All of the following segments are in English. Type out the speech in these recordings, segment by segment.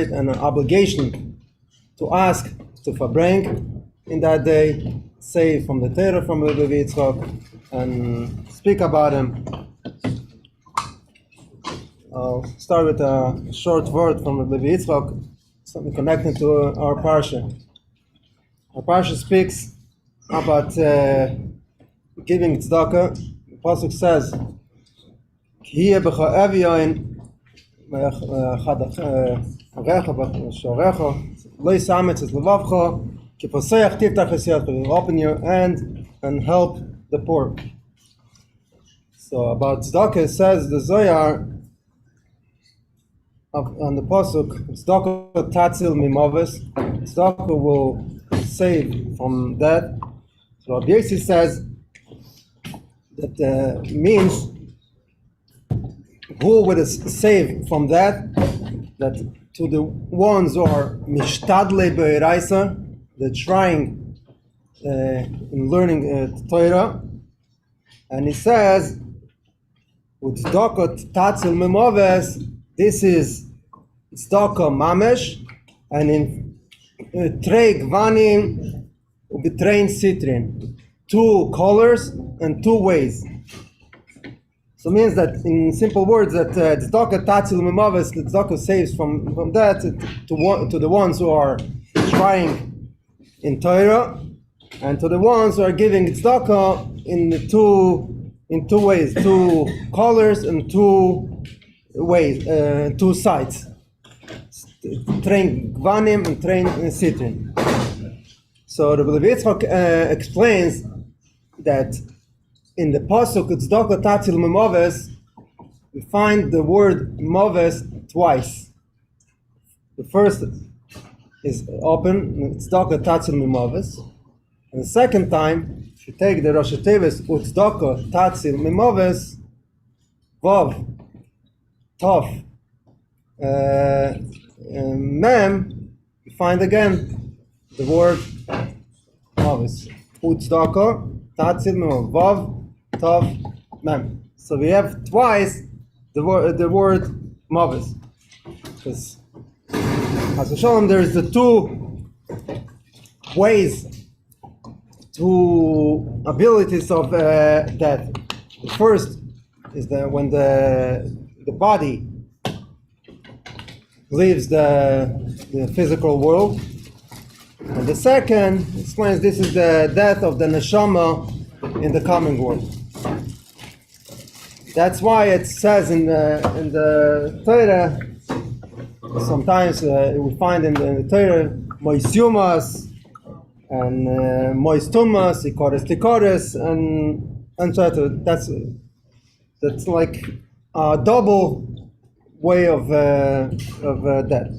an obligation to ask to Farbrengen in that day, say from the Torah from Lubavitch, and speak about him. I'll start with a short word from Lubavitch, something connected to our parsha. Our parsha speaks about giving tzedakah. The pasuk says, "Kiye b'cha evyoin open your hand and help the poor." So about tzedakah, it says the Zohar on the pasuk, tzedakah tatzil mimoves, tzedakah will save from death. So Rabbi Yossi says that means who will save from that to the ones who are mishtadle be'iraisa, they're trying in learning Torah, and he says tzedakah tatzil mimoves, this is tzedakah mamesh, and in trei gvanim ubitrein sitrin, 2 colors and 2 ways. So it means that in simple words that tzedakah tatzil mimoves, the tzedakah saves from that to the ones who are trying in Torah, and to the ones who are giving tzedakah in 2 ways, 2 colors and 2 ways, 2 sides. Train gvanim and train sitrin. So the Lubavitch explains that in the pasuk tzedakah tatzil mimoves, we find the word moves twice. The first is open, tzedakah tatzil mimoves, and the second time, if you take the Rosh Tevis tzedakah tatzil mimoves, vav, tof, mem, you find again the word moves. Tzedakah tatzil mimoves, vav, tof, mem. So we have twice the word moves, because as Shalom, there's the 2 ways, 2 abilities of death. The first is that when the body leaves the physical world, and the second explains this is the death of the neshama in the coming world. That's why it says in the Torah, sometimes we find in the Torah moisumas and moistumas, ikoris tikoris, and so that's like a double way of death.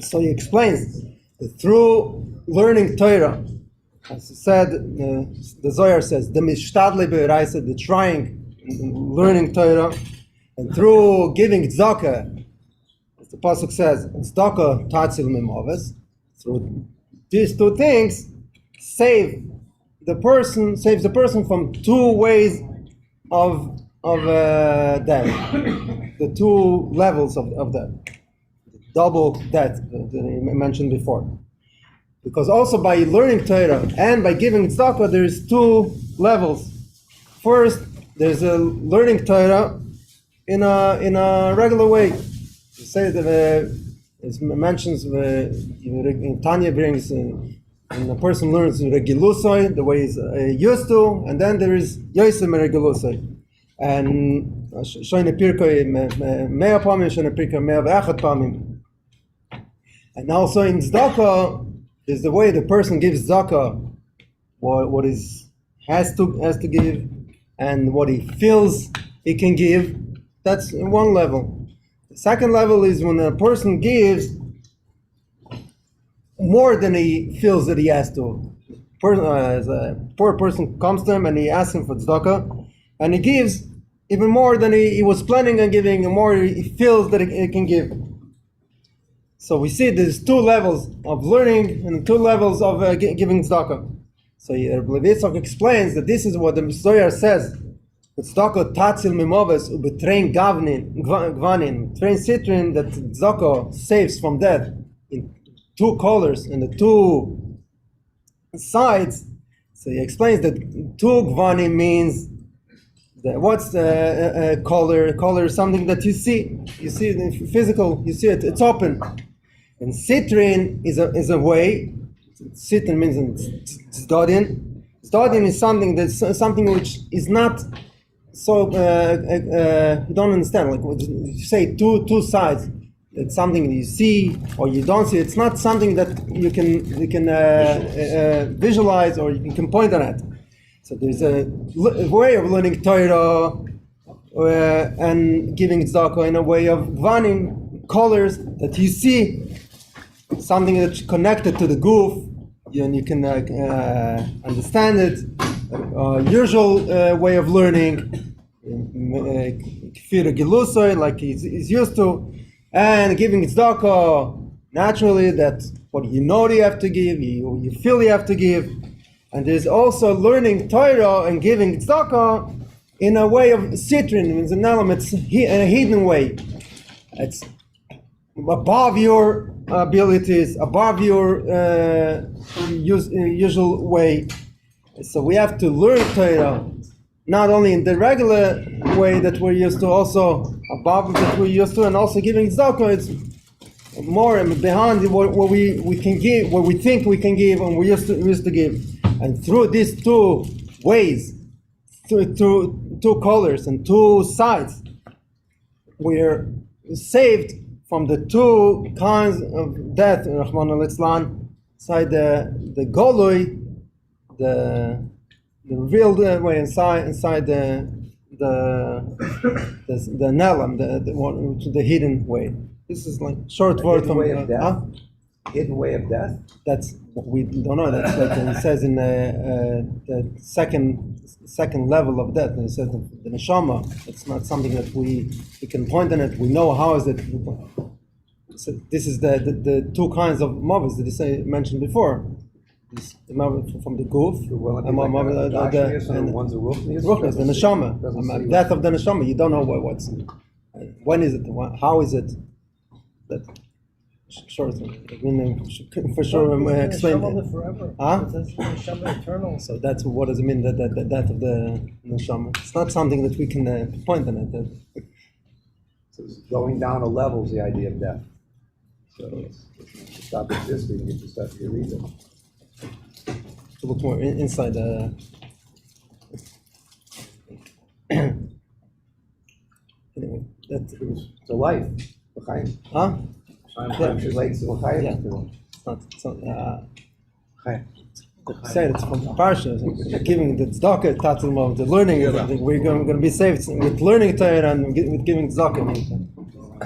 So he explains that through learning Torah, as he said, the Zohar says, the mishtadle be'iraisa, the trying in learning Torah, and through giving tzedakah, as the pasuk says, tzedakah tatzil mimoves, through these 2 things saves the person from 2 ways of death, the 2 levels of death, double death that I mentioned before. Because also by learning Torah and by giving tzedakah, there's 2 levels. First, there's a learning Torah in a regular way. You say that it mentions Tanya brings and a person learns regilusoi, the way he's used to, and then there is yosem regilusoi. And shoyne pirkoi mea pamim, shoyne pirkoi mea ve'achad pamim. And also in tzedakah is the way the person gives tzedakah, what is has to give, and what he feels he can give. That's one level. The second level is when a person gives more than he feels that he has to. As a poor person comes to him and he asks him for tzedakah, and he gives even more than he was planning on giving, and more he feels that he can give. So we see there's 2 levels of learning and 2 levels of giving tzedakah. So Lubavitch explains that this is what the Zohar says Tzedakah tatzil mimoves ubetrein gvanin. Train citrin that tzedakah saves from death in two colors and the two sides. So he explains that two gvanim means what's the color? Color is something that you see. You see it physical. You see it. It's open. And citrin is a way. Citrin means tzedadin. Tzedadin is something which is not. So you don't understand. Like you say, two sides. It's something that you see or you don't see. It's not something that you can visualize or you can point on it. So there's a way of learning Torah and giving tzedakah in a way of gvanim, colors that you see, something that's connected to the goof, and you can understand it. Usual way of learning, kfir gilusoi, like he's used to, and giving tzedakah naturally. That's what you know you have to give, you feel you have to give. And there's also learning Torah and giving tzedakah in a way of citrin, means an element, in a hidden way. It's above your abilities, above your usual way. So we have to learn Torah, not only in the regular way that we're used to, also above that we're used to, and also giving tzedakah. It's more behind what we can give, what we think we can give, and we used to give. And through these two ways, through two colors and two sides, we're saved from the two kinds of death, Rahman al-Islam, inside the goloi, the revealed way, inside the nelam, the hidden way. This is like short word from hidden way of death. That's what we don't know. That's like it says in the second level of death. It says the neshama. It's not something that we can point on it. We know how is it. So this is the two kinds of mothers that I mentioned before. This, from the goof, and one's a ruchnius, the neshama, death of the neshama. You don't know what's when is it? How is it? That. Sure, for sure, explain it. Forever. Huh? Neshama eternal. So that's what does it mean that the death of the neshama? It's not something that we can point on it. So going down a level is the idea of death. So to stop existing, you just have to read it. To look more inside the. Anyway, that's it's a life. Huh? Relates to yeah. It's not say it's from Parsha, giving the tzedakah, tatzim of the learning. I think we're going to be saved with learning Torah and with giving tzedakah.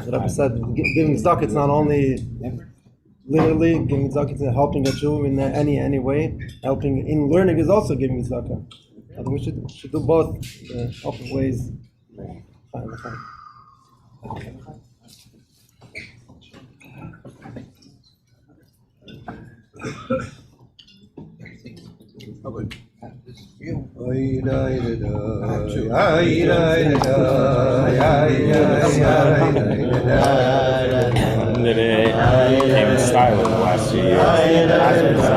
The Rebbe said, giving tzedakah, it's not only literally giving tzedakah, it's helping a Jew in any way. Helping in learning is also giving tzedakah. I think we should do both opposite ways. Came in silent the last 2 years.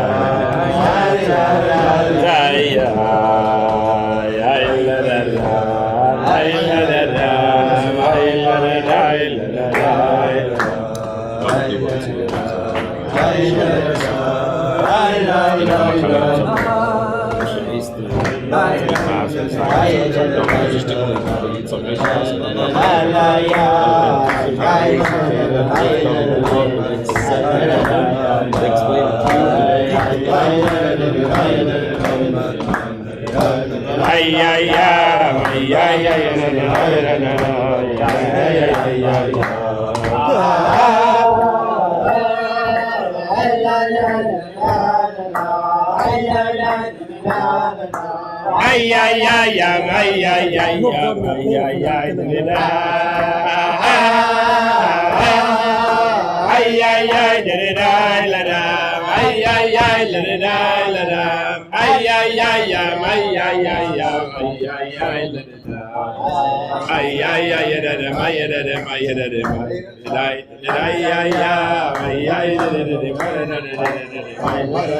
ay ay ay la la la la ay ay ay ay ay ay ay ay ay la la ay ay ay da da ay da da ay da da ay ay ay ay ay da da ay ay ay la la la la ay la la la la ay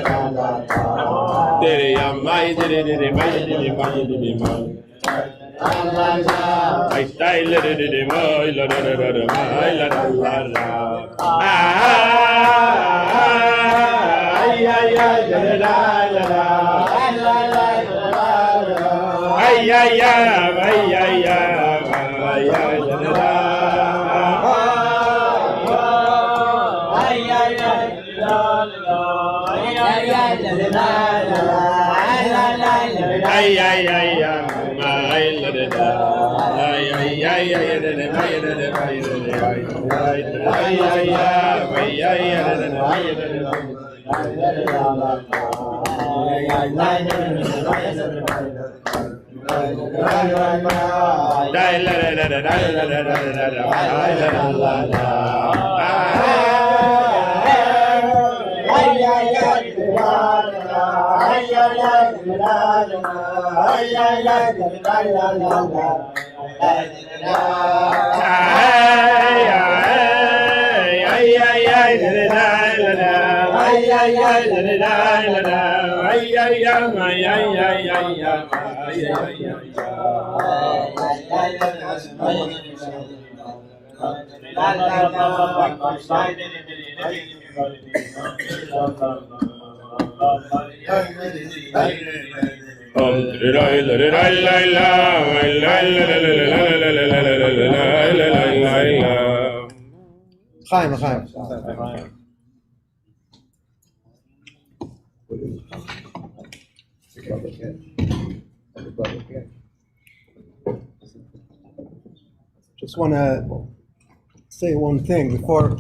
ay ay la la la la ay ay ay ay ay ay ay la la ay ay ay Chaim. Just want to say one thing before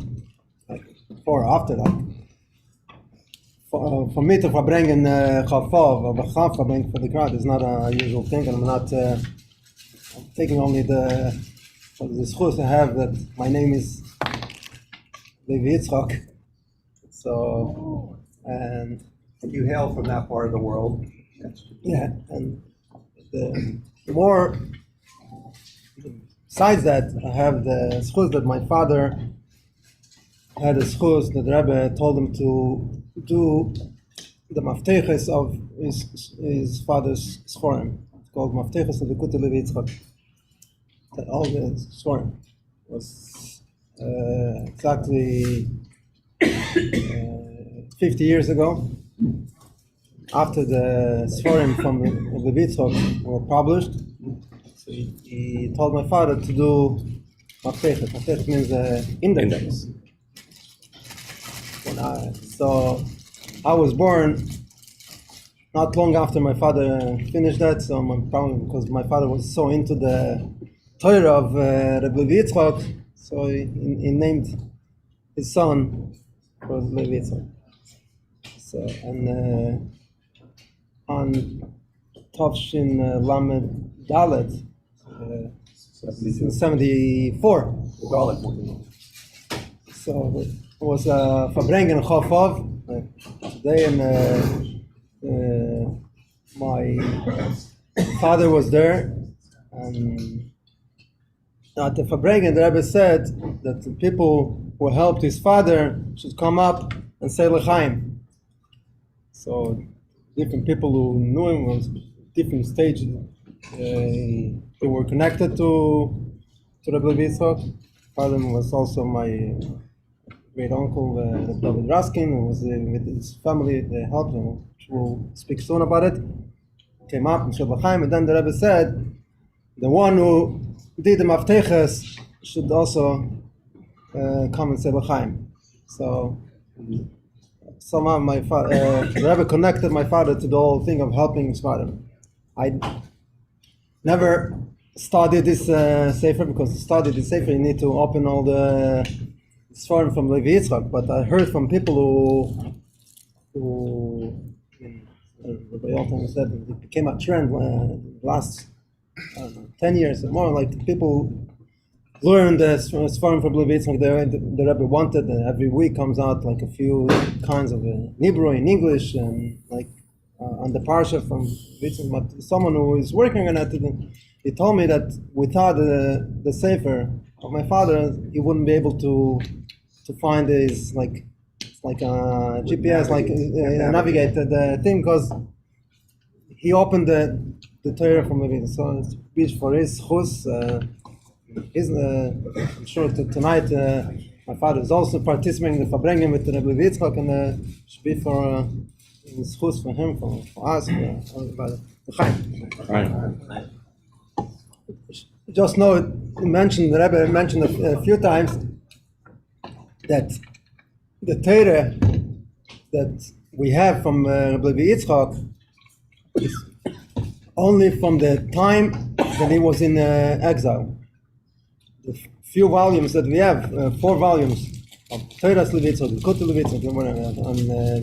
or after that. For me to Farbrengen Chof or Farbrengen for the crowd is not a usual thing, and I'm not I'm taking only the schus I have that my name is Levi. So, and You hail from that part of the world. yeah, and the more, besides that, I have the schus that my father had a schus that the Rebbe told him to do the mafteches of his father's schorim. It's called mafteches of the Kutel Levi Yitzchak. That all the schorim was exactly 50 years ago. After the Sforim from the Yitzchak were published, so he told my father to do Mafteches. Mafteches means index. So I was born not long after my father finished that, so probably because my father was so into the Torah of Rebbe Yitzchak, so he named his son for Rebbe Yitzchak. So, and on Tovshin Lamed Dalet, 74. So it was Farbrengen Chof. Today, and my father was there, and at the Farbrengen, the Rebbe said that the people who helped his father should come up and say L'chaim. So different people who knew him was different stages. They were connected to Rebbe Yitzchak. Father was also my great uncle, David Raskin, who was with his family. They helped him, which we'll speak soon about it. Came up and said L'chaim, and then the Rebbe said, the one who did the mafteches should also come and say L'chaim. So somehow my father, the Rebbe connected my father to the whole thing of helping his father. I never studied this sefer, because to study this sefer you need to open all the Sforim from Levi Yitzchak. But I heard from people who Rabbi Yonatan said it became a trend last 10 years or more. Like people learn the Sfarim from Lubavitch. The Rebbe wanted, and every week comes out like a few kinds of Hebrew in English, and like on the parsha from Lubavitch. But someone who is working on it, he told me that without the sefer of my father, he wouldn't be able to find his like a GPS, navigate the thing, because he opened the Torah from Lubavitch. So it's speech for his chus. I'm sure tonight my father is also participating in the Farbrengen with the Lubavitch, and should be for his chus for him, for us, for everybody. Just know, the Rebbe mentioned a few times that the Torah that we have from Rabbi Yitzchak is only from the time that he was in exile. The few volumes that we have, 4 volumes of Torah's Levitzchak, Likutei Levitzchak, on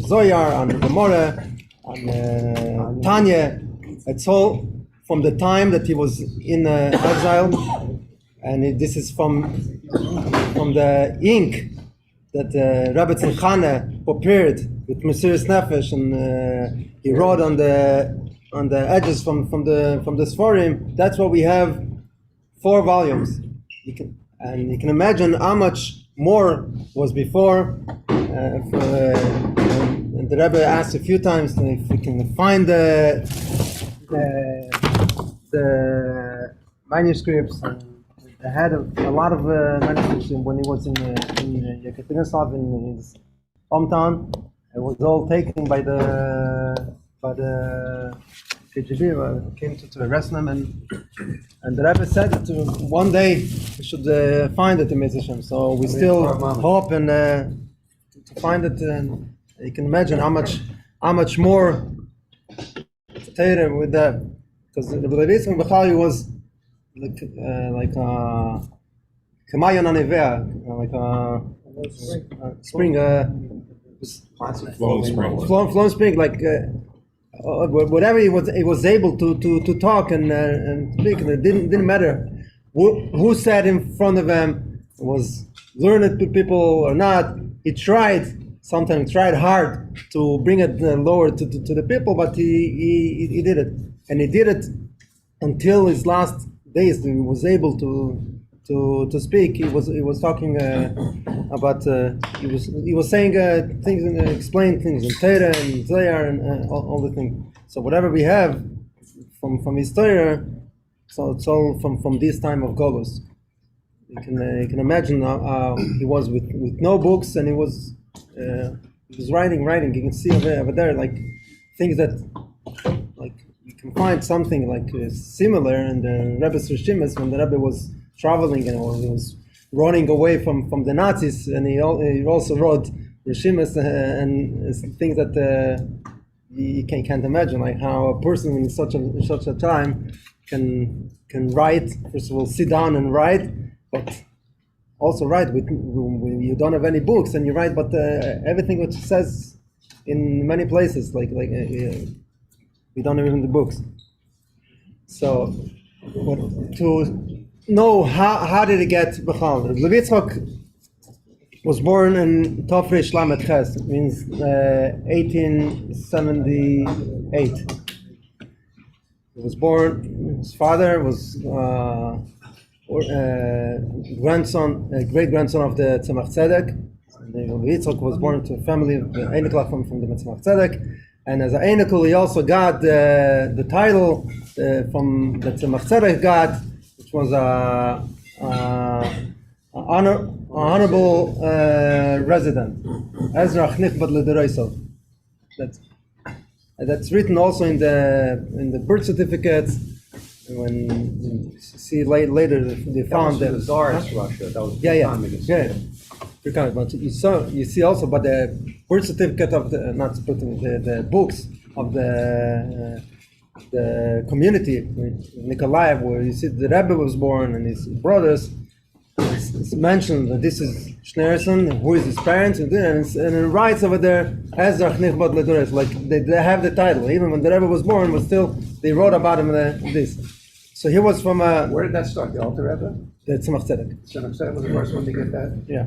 Zoyar, on Gemara, on Tanya, it's all from the time that he was in exile, and this is from the ink that Rabbi Tzimchana prepared with Mesiras Nefesh, and he wrote on the edges from the Sforim. That's what we have, 4 volumes. You can imagine how much more was before. And the Rebbe asked a few times if we can find the manuscripts. And they had a lot of manuscripts when he was in Yekaterinov, in his hometown. It was all taken by the KGB. Came to arrest them, and the Rebbe said that one day we should find it in Mitzvah. So we still hope and to find it. And you can imagine how much more Torah with that, because the Lubavitch Bechali was like Kamayon Anivea, like a spring, flowing spring, like whatever he was able to talk and speak, and it didn't matter who sat in front of him, was learned people or not. He sometimes tried hard to bring it lower to the people, but he did it, and he did it until his last days. He was able to speak. He was talking about he was saying things and explaining things in Torah and Zohar and all the things. So whatever we have from his Torah, so it's all from this time of Golus. You can imagine how he was with no books, and he was writing. You can see over there like things that like you can find something like similar in the Rebbe's Rishimas when the Rebbe was traveling and he was running away from the Nazis, and he also wrote Rishimas and things that you can't imagine, like how a person in such a time can write. First of all, sit down and write, but also write with you don't have any books and you write, but everything which says in many places, like we don't have even the books. So, but to know how did it get Bechal? Levitzchak was born in Tofresh Lamed Ches, it means 1878. He was born. His father was great grandson of the Tzemach Tzedek. Yitzchak was born to a family of the Einikla from the Tzemach Tzedek, and as an Einikl he also got the title from the Tzemach Tzedek got, which was honorable resident. Ezra Chnichbad L'Deroisov. That's written also in the birth certificates. When you see later they found that was the Tsarist Russia. That was communist. But you see also, but the birth certificate of the books of the community in Nikolaev, where you see the Rebbe was born and his brothers. It's mentioned that this is Schneerson, who is his parents, and it writes over there Ezra Chnichbad L'Dores, like they have the title. Even when the Rebbe was born, but still they wrote about him this. So he was from Where did that start? The Alter Rebbe? The Tzemach Tzedek. Tzemach Tzedek was the first one to get that? Yeah.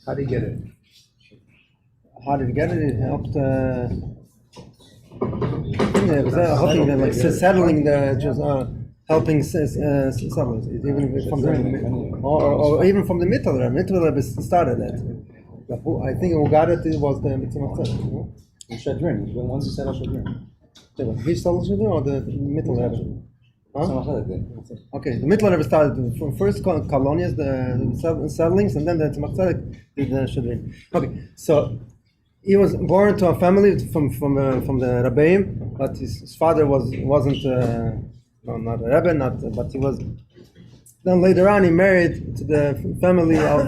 How did he get it? How did he get it? He helped. It was helping like settling the just helping settlers. Even from the or even from the Mitteler. Mitteler started it. I think who got it was the Tzemach Tzedek. Shadrin. Once he set up Shadrin. He started Shadrin or the Mitteler? Huh? Okay, the Mitteler started from first colonies, the settlings, and then the Tzemach Tzedek did the Shadrin. Okay, so he was born to a family from the Rebbeim, but his father wasn't not a Rebbe, but he was. Then later on, he married to the family of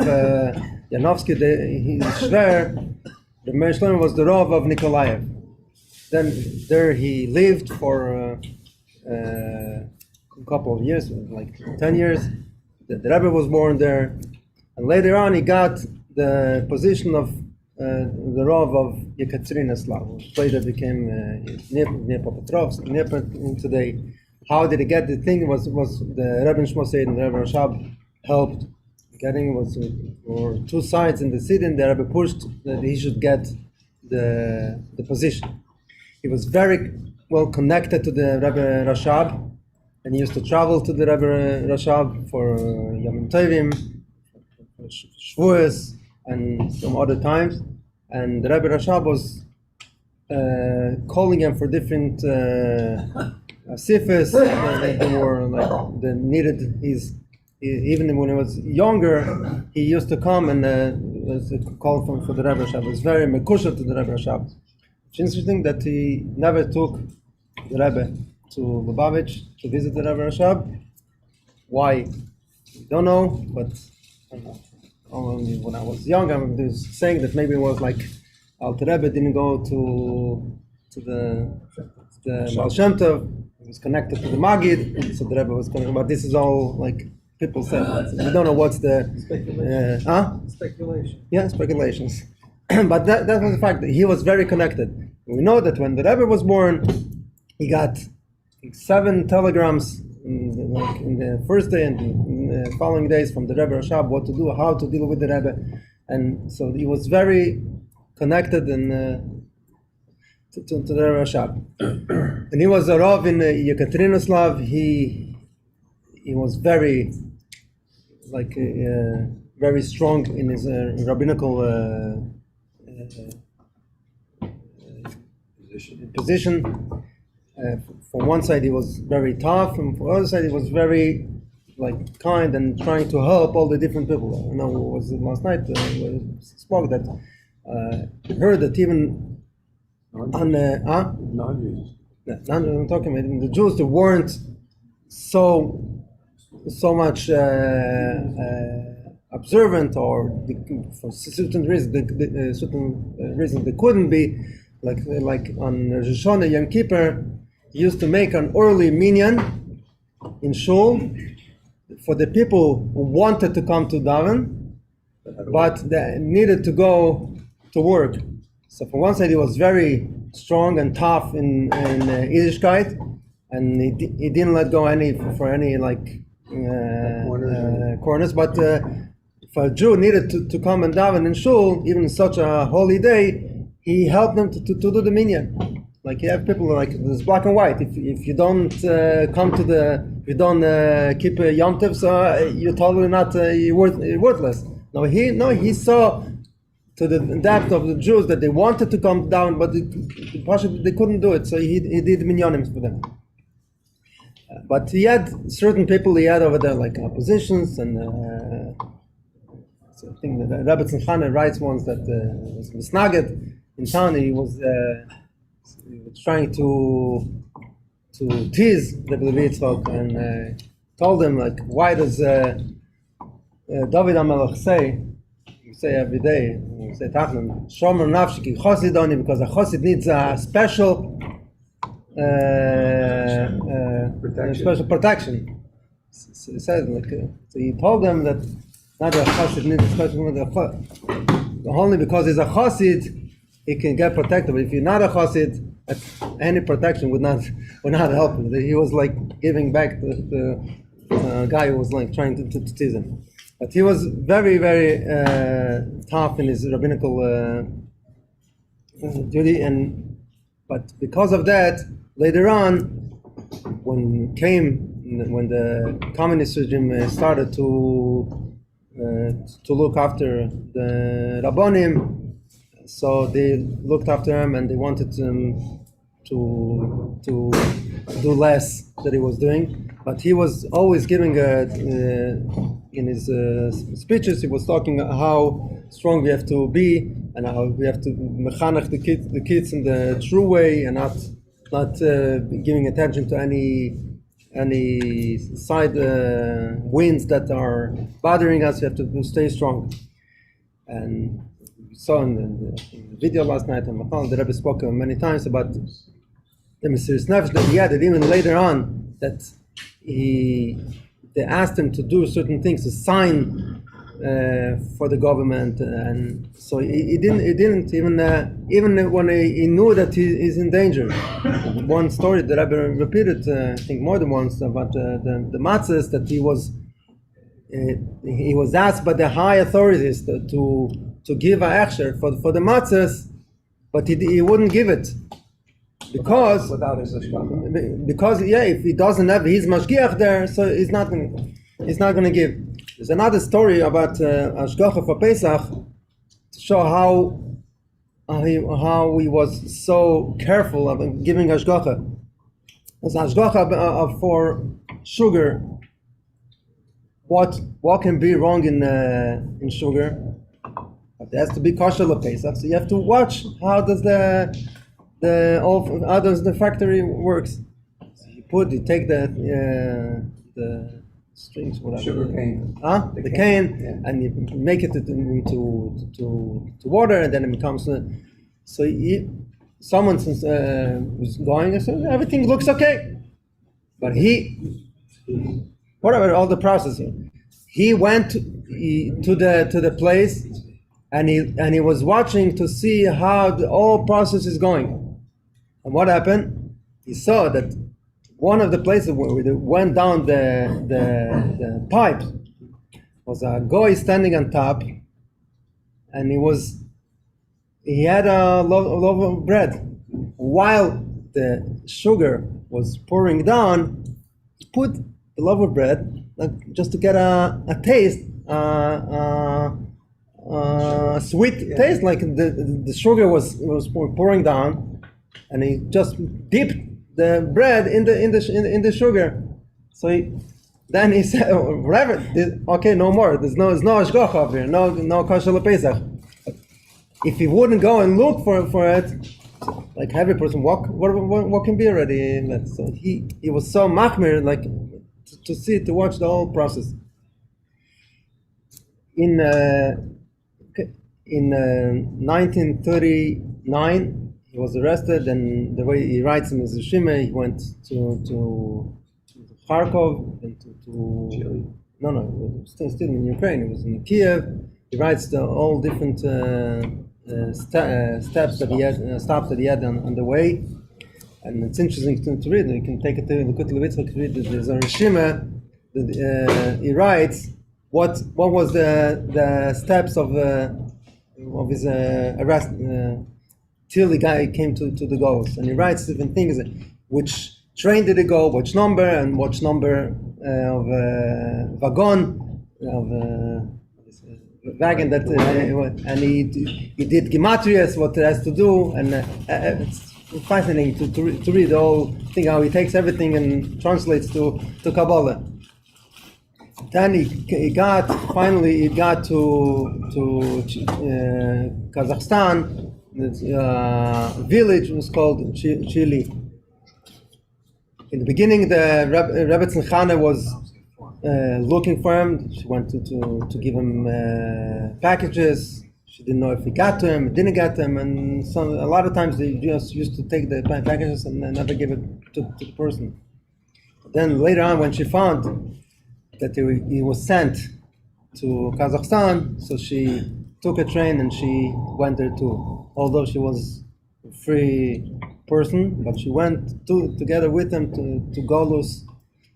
Yanovsky. His Shver, the Meir Shlomo, was the Rav of Nikolaev. Then there he lived for a couple of years, like 10 years. The Rebbe was born there, and later on he got the position of the Rav of Yekaterinoslav, which later became Dnipropetrovsk today. How did he get the thing? Was the Rebbe Shmosei and the Rebbe Rashab helped getting or two sides in the city, and the Rebbe pushed that he should get the position. He was very well connected to the Rebbe Rashab, and he used to travel to the Rebbe Rashab for Yom Tovim, Shavuos, and some other times. And the Rebbe Rashab was calling him for different sifas that were like they needed his. Even when he was younger, he used to come and was called for the Rebbe Rashab. He was very mekusha to the Rebbe Rashab. It's interesting that he never took the Rebbe to Lubavitch to visit the Rebbe Rashab. Why? I don't know, but I don't know. Only when I was young, I was saying that maybe it was like Alter Rebbe didn't go to the Baal Shem Tov. He was connected to the Magid, so the Rebbe was connected. But this is all like people said. We don't know what's the speculation. Yeah, speculations. But that was the fact that he was very connected. We know that when the Rebbe was born, he got 7 telegrams in the first day and in the following days from the Rebbe Rashab, what to do, how to deal with the Rebbe, and so he was very connected and to the Rebbe Rashab. And he was a Rav in Yekaterinoslav. He was very very strong in his rabbinical position. From one side he was very tough, and from the other side he was very kind and trying to help all the different people. I know it was last night we spoke that heard that even on Non-Jews. I'm talking about the Jews that weren't so much observant, or for certain reasons they couldn't be, like on Rosh Hashanah, Yom Kippur. He used to make an early minyan in shul for the people who wanted to come to daven, but they needed to go to work. So from one side he was very strong and tough in Yiddishkeit, and he didn't let go for any corners. But if a Jew needed to come and daven in shul, even in such a holy day, he helped them to do the minyan. Like you have people like this black and white. If you don't come to if you don't keep Yom Tov, so you're totally not you're worthless. No, he saw to the depth of the Jews that they wanted to come down, but they couldn't do it. So he did minyanim for them. But he had certain people he had over there like oppositions, and so I think that Rabbi Tzimchana writes once that was misnaget in town. He was trying to tease Rabbi Levi Yitzchok and told him why does David HaMelech say every day, say Tachlan, Shomer Nafshi Ki Chosidoni, because a Chosid needs a special protection. So he said, so he told them that not a Chosid needs a special only because he's a Chosid he can get protected. But if you're not a Chosid, any protection would not help him. He was giving back the a guy who was like trying to tease him. But he was very, very tough in his rabbinical duty, but because of that, later on, when the communist regime started to look after the Rabbonim, so they looked after him and they wanted him to do less that he was doing. But he was always giving in his speeches, he was talking how strong we have to be and how we have to mechanech the kids in the true way and not giving attention to any side winds that are bothering us. We have to stay strong. And we saw in the video last night on Machal, the Rebbe spoke many times about the Mesiras Nefesh that he had, that even later on that they asked him to do certain things, to sign for the government, and so he didn't even when he knew that he is in danger. One story that I've repeated, I think more than once, about the matzahs, that he was asked by the high authorities to give a extra for the matzahs, but he wouldn't give it. Because without his hashgacha. Because if he doesn't have his mashgiach there, so he's not going to give. There's another story about hashgacha for Pesach to show how he was so careful of giving hashgacha. There's hashgacha for sugar. What can be wrong in sugar? But it has to be kosher for Pesach. So you have to watch how does the factory works. So you take the strings, whatever. Sugar cane. The cane, and you make it into water, and then it becomes. Someone was going and said everything looks okay, but whatever all the process. He went to the place, and he was watching to see how the whole process is going. And what happened? He saw that one of the places where they went down the pipe was a guy standing on top, and he had a loaf of bread. While the sugar was pouring down, he put the loaf of bread just to get a taste, sweet taste, like the sugar was pouring down. And he just dipped the bread in the sugar. So then he said, whatever, okay, no more. There's no hashgacha over here, no kosher lePesach. If he wouldn't go and look for it, like every person, what can be already? So he was so machmir, like to watch the whole process. In 1939. He was arrested, and the way he writes in his Rishima, he went to Kharkov and to Chile. No, still in Ukraine. He was in Kiev. He writes all different stops that he had on the way, and it's interesting to read. You can take it to Lubavitch to read. There's a Rishima that he writes what was the steps of his arrest. Till the guy came to the goals, and he writes different things, which train did he go, which number, and which number of wagon, of wagon that, and he did gematrias, what it has to do, and it's fascinating to read the whole thing, how he takes everything and translates to Kabbalah. Then he got to Kazakhstan. The village was called Chile. In the beginning, the Rebbetzin Chana was looking for him. She went to give him packages. She didn't know if he got to him, it didn't get to him, and a lot of times they just used to take the packages and never give it to the person. But then later on, when she found that he was sent to Kazakhstan, so she took a train and she went there too. Although she was a free person, but she went together with him to Golus,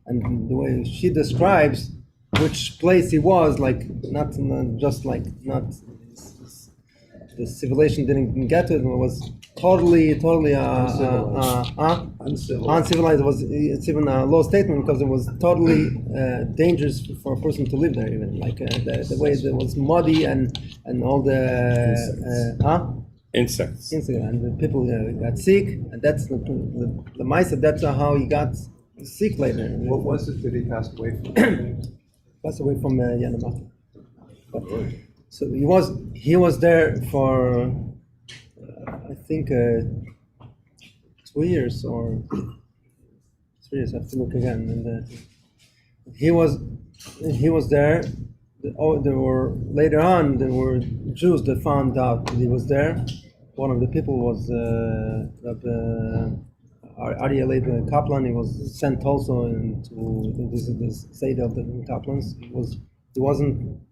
and the way she describes which place he was, like not just like not the civilization didn't get to it. It was totally uncivilized. It was it's even a low statement because it was totally dangerous for a person to live there. Even like the way it was muddy and all the Insects. and the people got sick, and that's the mice. That's how he got sick later. What was it that he passed away from? Passed away from Yanamata. So he was there for I think 2 years or 3 years. I have to look again. And he was there. There were later on there were Jews that found out that he was there. One of the people was Aryeh Leib Kaplan. He was sent also into this Seder of the Kaplans.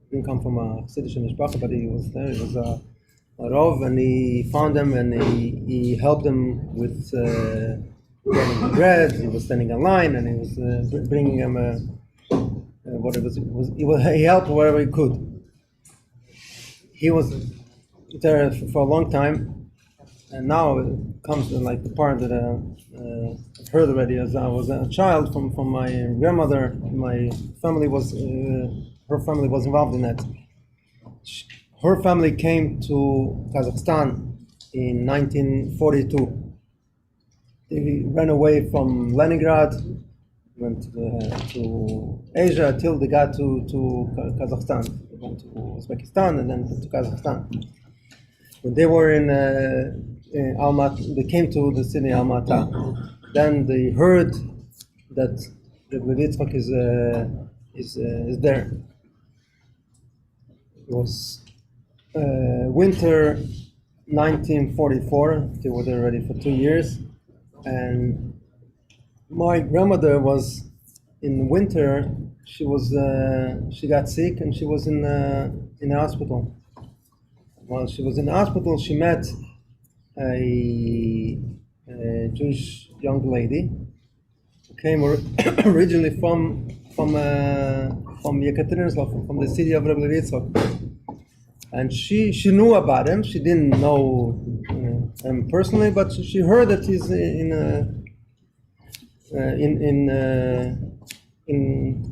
Didn't come from a Chassidish mishpacha, but he was there. He was a Rov, and he found them, and he helped them with getting bread. He was standing in line, and he was bringing them he helped wherever he could. He was there for a long time, and now it comes like the part that I've heard already. As I was a child from my grandmother, my family was. Her family was involved in that. Her family came to Kazakhstan in 1942. They ran away from Leningrad, went to Asia till they got to Kazakhstan. They went to Uzbekistan and then to Kazakhstan. When they were in Almaty, they came to the city Almaty. Then they heard that the Lubavitch is there. It was winter 1944. They were there already for 2 years, and my grandmother was in winter. She got sick and she was in the hospital. While she was in the hospital, she met a Jewish young lady who came originally from Yekaterinslav, from the city of Rebbe Yitzchak. And she knew about him. She didn't know him personally, but she heard that he's in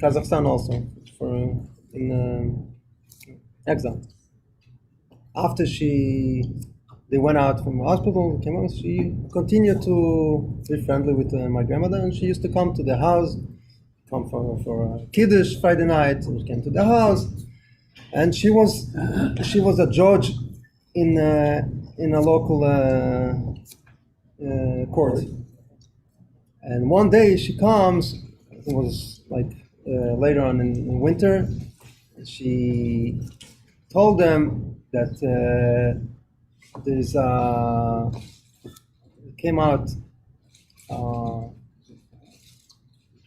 Kazakhstan also in exile. After they went out from the hospital, came out, she continued to be friendly with my grandmother, and she used to come to the house. Come for Kiddush Friday night. She came to the house, and she was a judge in a local court. And one day she comes. It was like later on in winter. She told them that came out.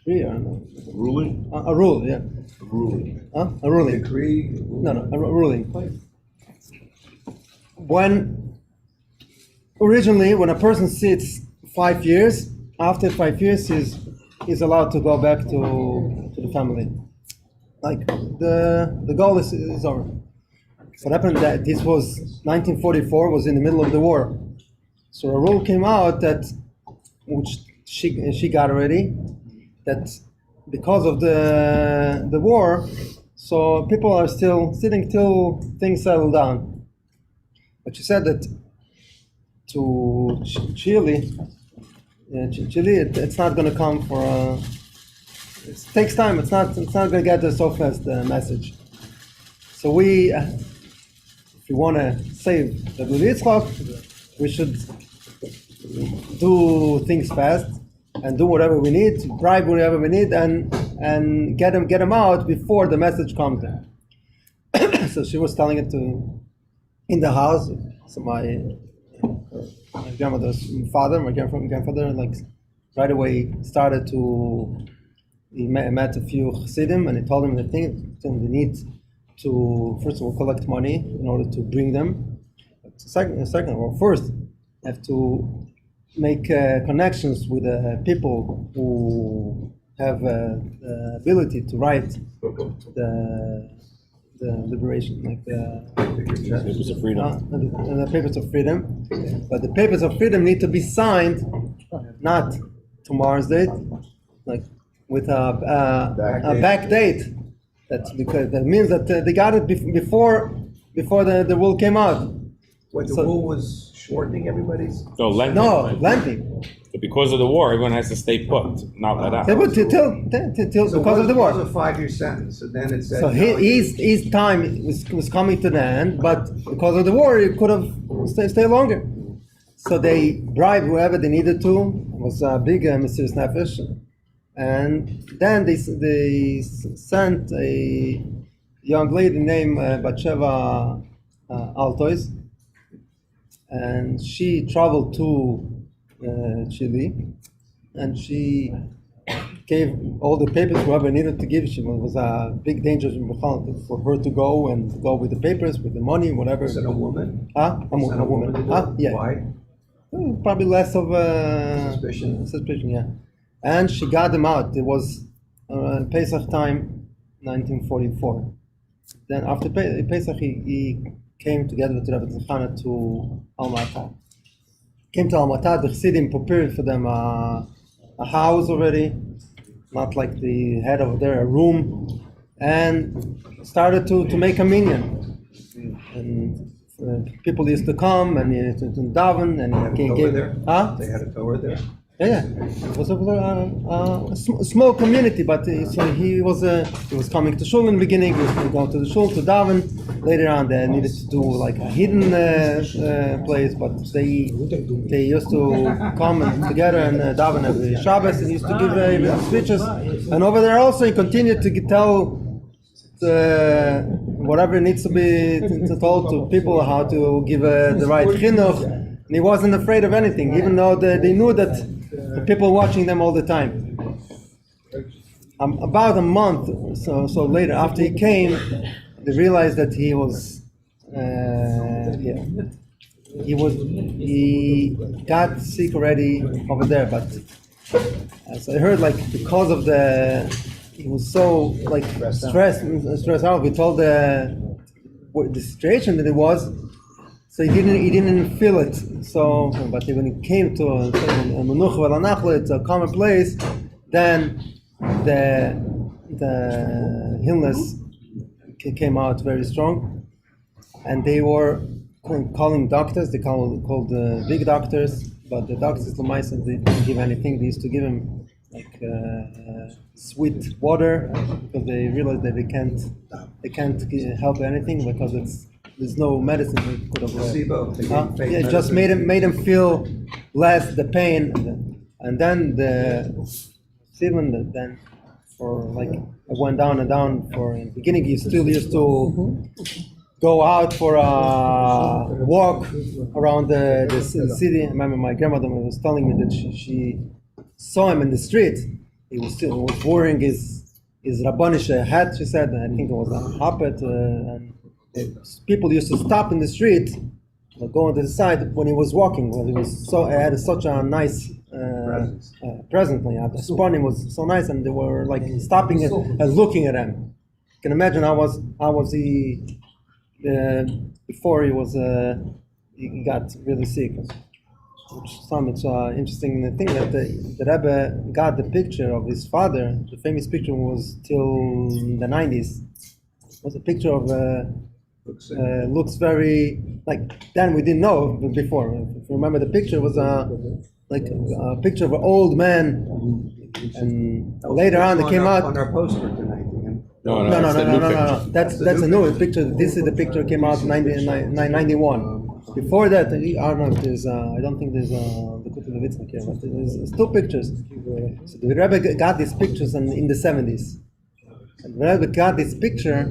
Ruling? A rule, yeah. A ruling. A ruling. Decree? No, a ruling. Originally, when a person sits 5 years, after 5 years, he's allowed to go back to the family. Like the goal is over. What happened that this was 1944, was in the middle of the war. So a rule came out that, which she got already, that because of the war, so people are still sitting till things settle down. But she said that to Chile, it's not going to come for. It takes time. It's not going to get there so fast. The message. So if you want to save the Yitzchak, we should do things fast. And do whatever we need, bribe whatever we need, and get them out before the message comes there. So she was telling it in the house. So my grandmother's father, my grandfather, like right away started to. He met a few Chassidim, and he told them they need to first of all collect money in order to bring them. First have to make connections with people who have the ability to write the liberation, like the Papers of freedom. the papers of freedom. But the papers of freedom need to be signed not tomorrow's date, like with a back date. That's because that means that they got it before the rule came out. What, the So- rule was shortening everybody's? So lengthy. No, lengthy. But because of the war, everyone has to stay put, not let out. They would till So because of the It war. was a 5-year sentence, and then it said. So no, his time was coming to the end, but because of the war, he could have stay longer. So they bribed whoever they needed to. It was a big mysterious nefesh, and then they sent a young lady named Batsheva Altois, and she traveled to Chile, and she gave all the papers whoever needed to give. She was a big danger for her to go with the papers, with the money, whatever. Was it a woman? Huh? A Was it a woman. woman? Huh? Yeah. Why? Probably less of Suspicion. Suspicion, yeah. And she got them out. It was Pesach time, 1944. Then after Pesach, he came together with Rabbi Tzachana to Almaty. Came to Almaty, the Chassidim prepared for them a house already, not like they had over there a room, and started to make a minyan. And people used to come and to daven, and he Over gave there? Huh? They had a Torah there? Yeah, it was a small community, but so he was coming to shul in the beginning. He was going to the shul to daven. Later on, they needed to do like a hidden place, but they used to come together and daven every Shabbos, and used to give speeches. And over there also, he continued to tell whatever needs to be told to people, how to give the right chinuch. And he wasn't afraid of anything, even though they knew that the people watching them all the time. About a month so later, after he came, they realized that he got sick already over there. But so I heard, like, because of he was so like stressed out. We told the situation that it was. So he didn't feel it. So, but when it came to a menucha v'lanachla, it's a common place. Then the illness came out very strong, and they were calling doctors. They called the big doctors, but the doctors, the mice, they didn't give anything. They used to give him like sweet water, because they realized that they can't help anything, because there's no medicine that could have. Placebo. Yeah, just made him feel less the pain, and then then for like it went down and down. For in the beginning, he still used to go out for a walk around the city. I remember my grandmother was telling me that she saw him in the street. He was wearing his rabbanish hat. She said, I think it was a hoppet, and people used to stop in the street, going to the side when he was walking. Well, he had such a nice presence. The spawning was so nice, and they were like stopping and looking at him. You can imagine how was he before he got really sick. It's an interesting thing that the Rebbe got the picture of his father. The famous picture was till the 90s. It was a picture of looks very like, then we didn't know before. If you remember, the picture was like a picture of an old man, and later on it came out on our poster tonight. No. No. That's a new picture. This is the picture came out in 1991. Before that, I don't know if there's. I don't think there's the Lubavitch here, but there's two pictures. So the Rebbe got these pictures in the 70s. And the Rebbe got this picture.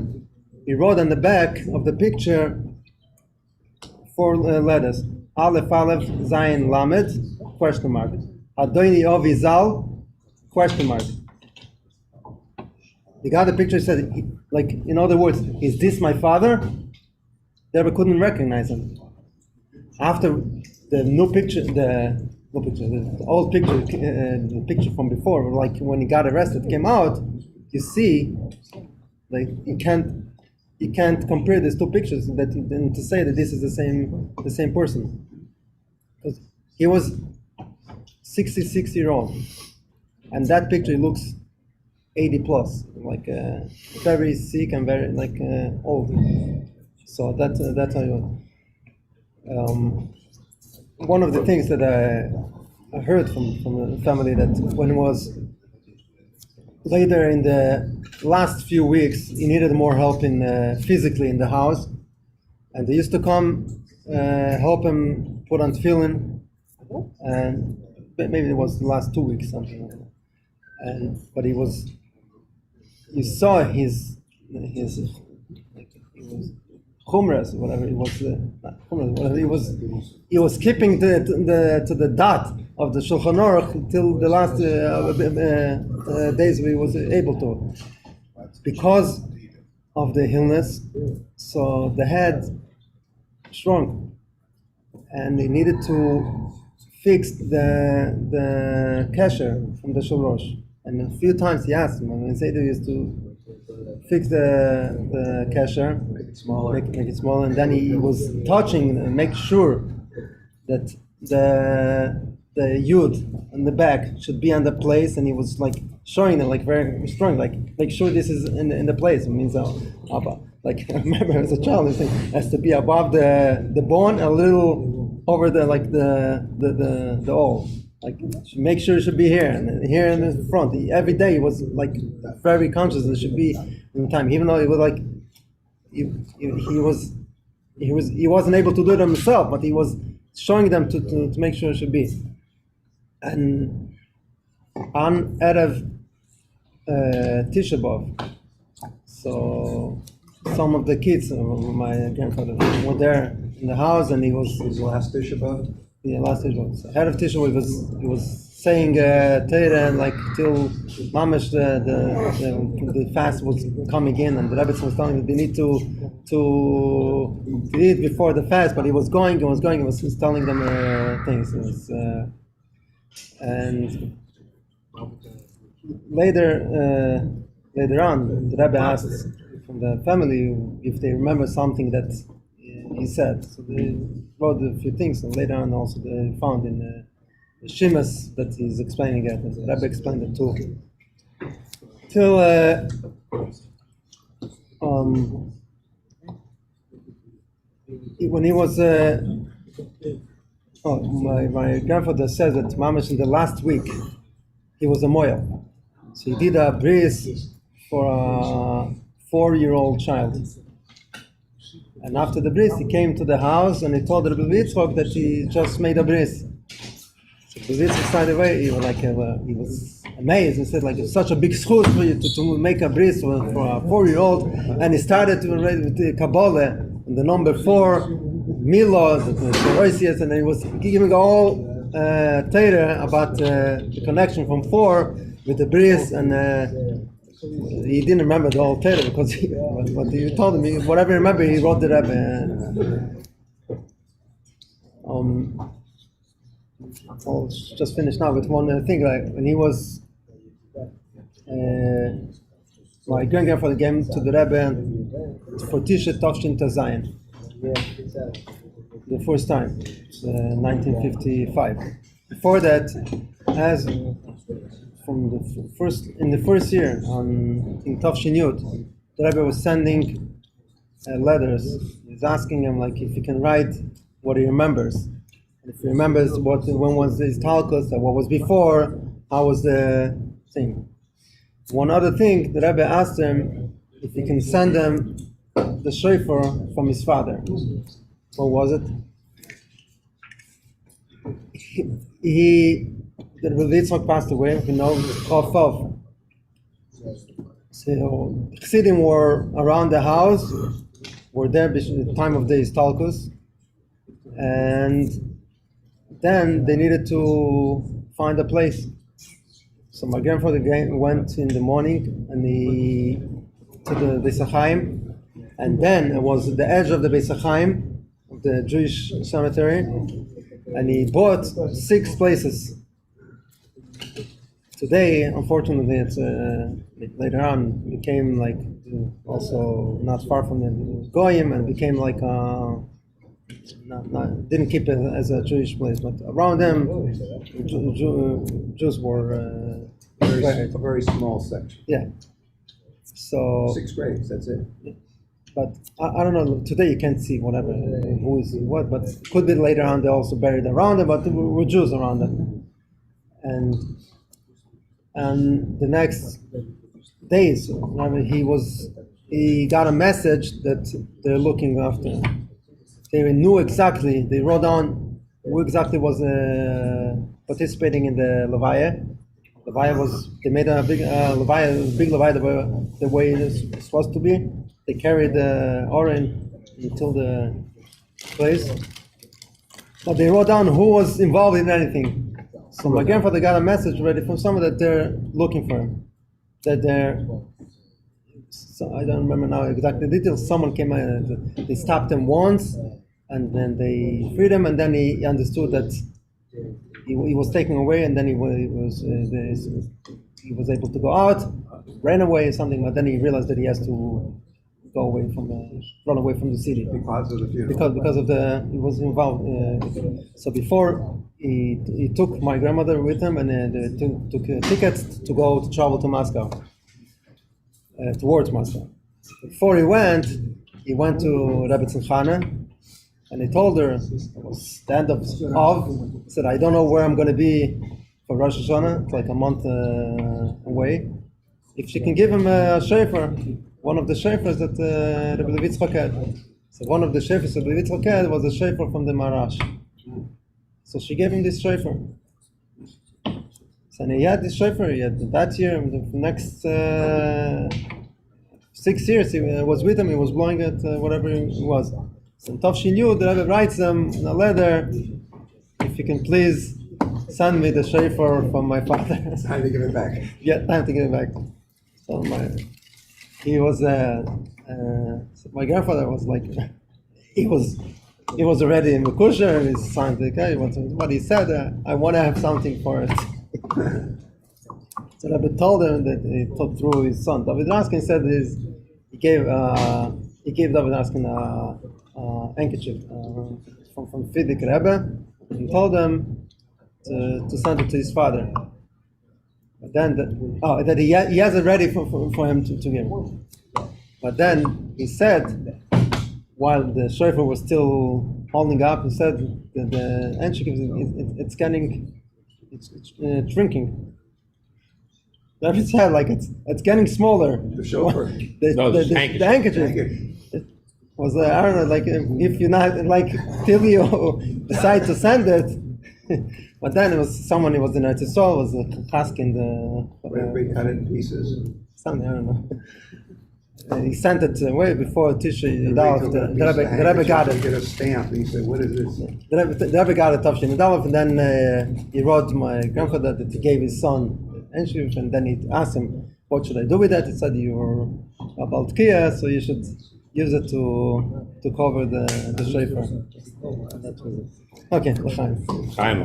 He wrote on the back of the picture 4 letters: Aleph Aleph Zayin Lamed ? Adoni Ovi Zal ? He got the picture. Said, like, in other words, is this my father? They couldn't recognize him. After the new picture, the no picture, the old picture, the picture from before, like when he got arrested, came out. You see, like you can't compare these two pictures and to say that this is the same person, because he was 66-year-old, and that picture looks 80 plus, like very sick and very like old. So that's how you. One of the things that I heard from the family, that when it was later in the last few weeks, he needed more help in physically in the house, and they used to come help him put on tefillin, and maybe it was the last 2 weeks, something like that. But he was, you saw his like he was chumras, whatever it was, not chumras, whatever he was keeping to the dot of the Shulchan Aruch till the last days he was able to, because of the illness. So the head shrunk, and they needed to fix the kasher from the shorosh. And a few times he asked him, when Seder used to fix the kasher, Make it smaller. make it smaller, and then he was touching and make sure that the yud on the back should be on the place, and he was like showing them like very strong, like make sure this is in the place. It means like I remember as a child, it has to be above the bone, a little over the hole. Like make sure it should be here and here in the front. Every day he was like very conscious it should be in time, even though it was like he wasn't able to do it himself, but he was showing them to make sure it should be. And on Erev Tisha B'Av, so some of the kids, my grandfather, were there in the house, and he was Last Tisha B'Av? yeah, last Tisha B'Av. So head of Tisha B'Av, he was saying Torah, and like till Mamish the fast was coming in, and the Rebbe was telling them they need to eat before the fast, but he was going, he was telling them things. And later on, the Rebbe asked from the family if they remember something that he said. So they wrote a few things, and later on also they found in the Shemas that he's explaining it, and the Rebbe explained it too. Till when he was my grandfather says that Mamish in the last week he was a moya, so he did a bris for a 4-year-old child. And after the bris, he came to the house and he told the Lubavitch that he just made a bris. So Lubavitch started away. He was amazed and said, like, it's such a big schus for you to make a bris for a 4-year-old. And he started to read with the Kabbalah and the number 4, Milos, the Roisias, and he was giving all Torah about the connection from 4 with the bris, and he didn't remember the whole Torah because but he told him whatever he remembered he wrote it up. I'll just finish now with one thing. Like when he was, my grandfather came to the Rebbe for Tisha Tavshin Tazayin, the first time, 1955. Before that, as from the first year in Tavshin Yud, the Rebbe was sending letters. He's asking him like if he can write what he remembers. And if he remembers when was his talkus, what was before, how was the thing. One other thing, the Rebbe asked him if he can send him the shofar from his father. What was it? The Rebbe passed away, we know, Chof. So Chassidim were around the house, were there at the time of the Istalkus, and then they needed to find a place. So my grandfather went in the morning and to the Beis HaChaim, and then it was the edge of the Beis HaChaim, of the Jewish cemetery, and he bought 6 places. Today, unfortunately, it's later on became like also not far from the Goyim, and became like didn't keep it as a Jewish place, but around them, Jews were a very small section. Yeah. So 6 graves, that's it. But I don't know. Today you can't see whatever who is what, but could be later on they also buried around them, but there were Jews around them, and the next days, he got a message that they're looking after him. They knew exactly. They wrote down who exactly was participating in the Levaya. Levaya they made a big Levaya, the way it's supposed to be. They carried the Oren until the place, but they wrote down who was involved in anything. So my grandfather got a message already from someone that they're looking for him. So I don't remember now exactly the details. Someone came in, they stopped him once, and then they freed him, and then he understood that he was taken away, and then he was able to go out, ran away or something, but then he realized that he has to run away from the city Because of the funeral. because of he was involved. So before he took my grandmother with him, and took tickets to travel to Moscow, towards Moscow. Before he went to Rebbe Tzimchana, and he told her, it was the end of he said, I don't know where I'm going to be for Rosh Hashanah. It's like a month away. If she can give him a shofar, one of the shofars that Rebbe Lubavitch had. So one of the shofars that Rebbe Lubavitch had was a shofar from the Marash. So she gave him this shofar. So he had this shofar. He had that year, the next 6 years, he was with him. He was blowing it, whatever it was. So Tov she knew, the Rebbe writes them in a letter, if you can please send me the shofar from my father. Time to give it back. Yeah, time to give it back. So my grandfather was like, he was already in the kusher, and he signed the guy. But he said, I want to have something for it. So Rebbe told him that he talked through his son. David Raskin said he gave David Raskin a handkerchief from Fidik Rebbe, and told him to send it to his father. But then that he has it ready for him to give. But then he said, while the shofar was still holding up, he said that the handkerchief it's shrinking. That said, like it's getting smaller. The shofar. The handkerchief. It was I don't know, like if you're not like till you decide to send it. But then it was someone who was in Eretz Yisrael, was a chask in the We cut it in pieces. something, I don't know. And he sent it way before Tisha Yidalef. The Rebbe got He it. get a stamp, and he said, what is this? The Rebbe got it, Tavshin Yidalef, and then he wrote to my grandfather that he gave his son Enshif, and then he asked him, what should I do with that? He said, you're about Kia, so you should use it to cover the shofar. That was it. Okay, l'chaim. Chaim.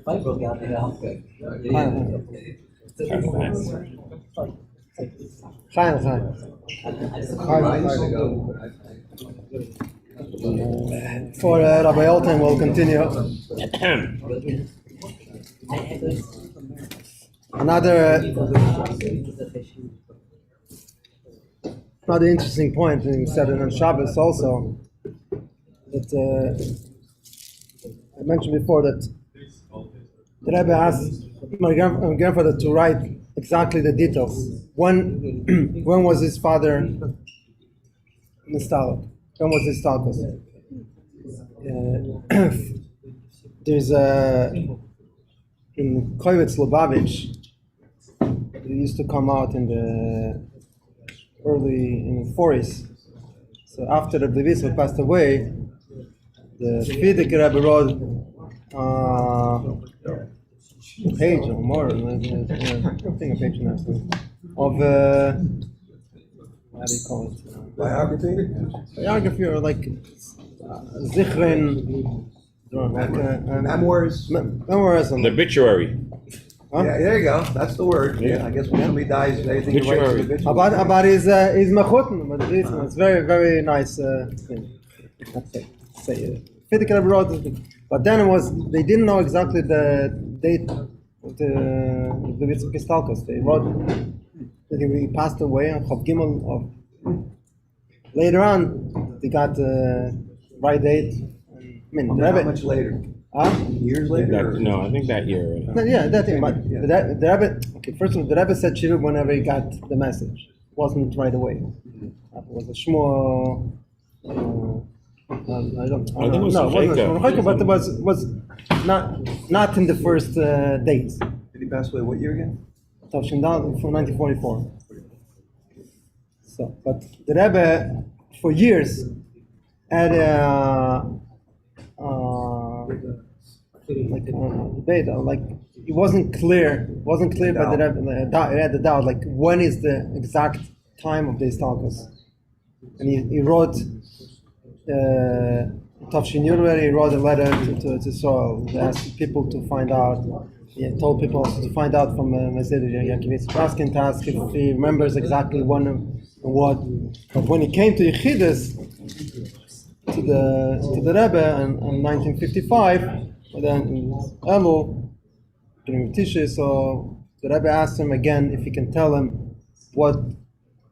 Fight broke out in the hospital. For Rabbi Elton, we'll continue. Another interesting point, and we said it on Shabbos also, that I mentioned before that the Rebbe asked my grandfather to write exactly the details. When was his father installed? When was his status? There's in Lubavitch, it used to come out in the early 40s. So after the Lubavitch passed away, the Frierdiker Rebbe wrote a page or more, I think a page now, of how do you call it? Biography or like Zichron, Memoirs. Memoirs. The obituary. Huh? Yeah, there you go. That's the word. Yeah, I guess when somebody dies, they think you write the obituary. About his mechuten, but it's very, very nice thing. Frierdiker Rebbe wrote it, but then they didn't know exactly the date of the Lubavitch Gestalkus. They wrote that he passed away on Chof Gimel of. Later on, they got the right date. How much later? Years later? No, I think that year. Yeah, that thing. But the Rebbe, first of all, the Rebbe said Shiruv whenever he got the message. It wasn't right away. It was a shmo. I think it was no, it wasn't a shmo, but it was not in the first days. Did he pass away what year again? Tavshindan from 1944. So, but the Rebbe for years had debate, like it wasn't clear. But the Rebbe he had the doubt, like when is the exact time of the Istalkus? And he wrote Tavshin Yurver. He wrote a letter to Soil. He asked people to find out. He told people also to find out from Meseder Yankivis Raskin task if he remembers exactly when and what. But when he came to Yechidus, the Rebbe in 1955, and then in Elul during Tisha. So the Rebbe asked him again if he can tell him what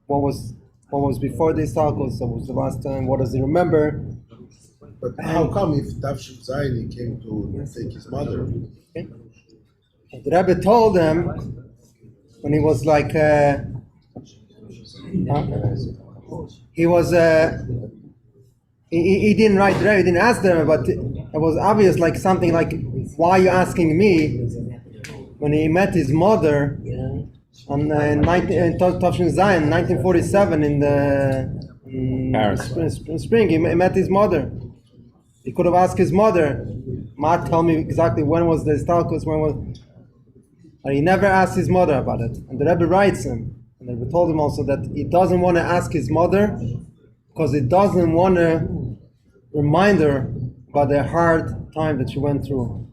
was before the Istalkus, what was the last time, what does he remember. But how come if Tafshim Zayin he came to take his mother? Okay. The Rebbe told him when he was like he was he didn't write the Rebbe, he didn't ask the Rebbe, but it was obvious, like something like, why are you asking me? When he met his mother on Tafshin Zayin, 1947 in Paris. spring, he met his mother. He could have asked his mother, Ma, tell me exactly when was the Istalkus, but he never asked his mother about it. And the Rebbe writes him, and the Rebbe told him also that he doesn't want to ask his mother because he doesn't want to remind her about the hard time that she went through.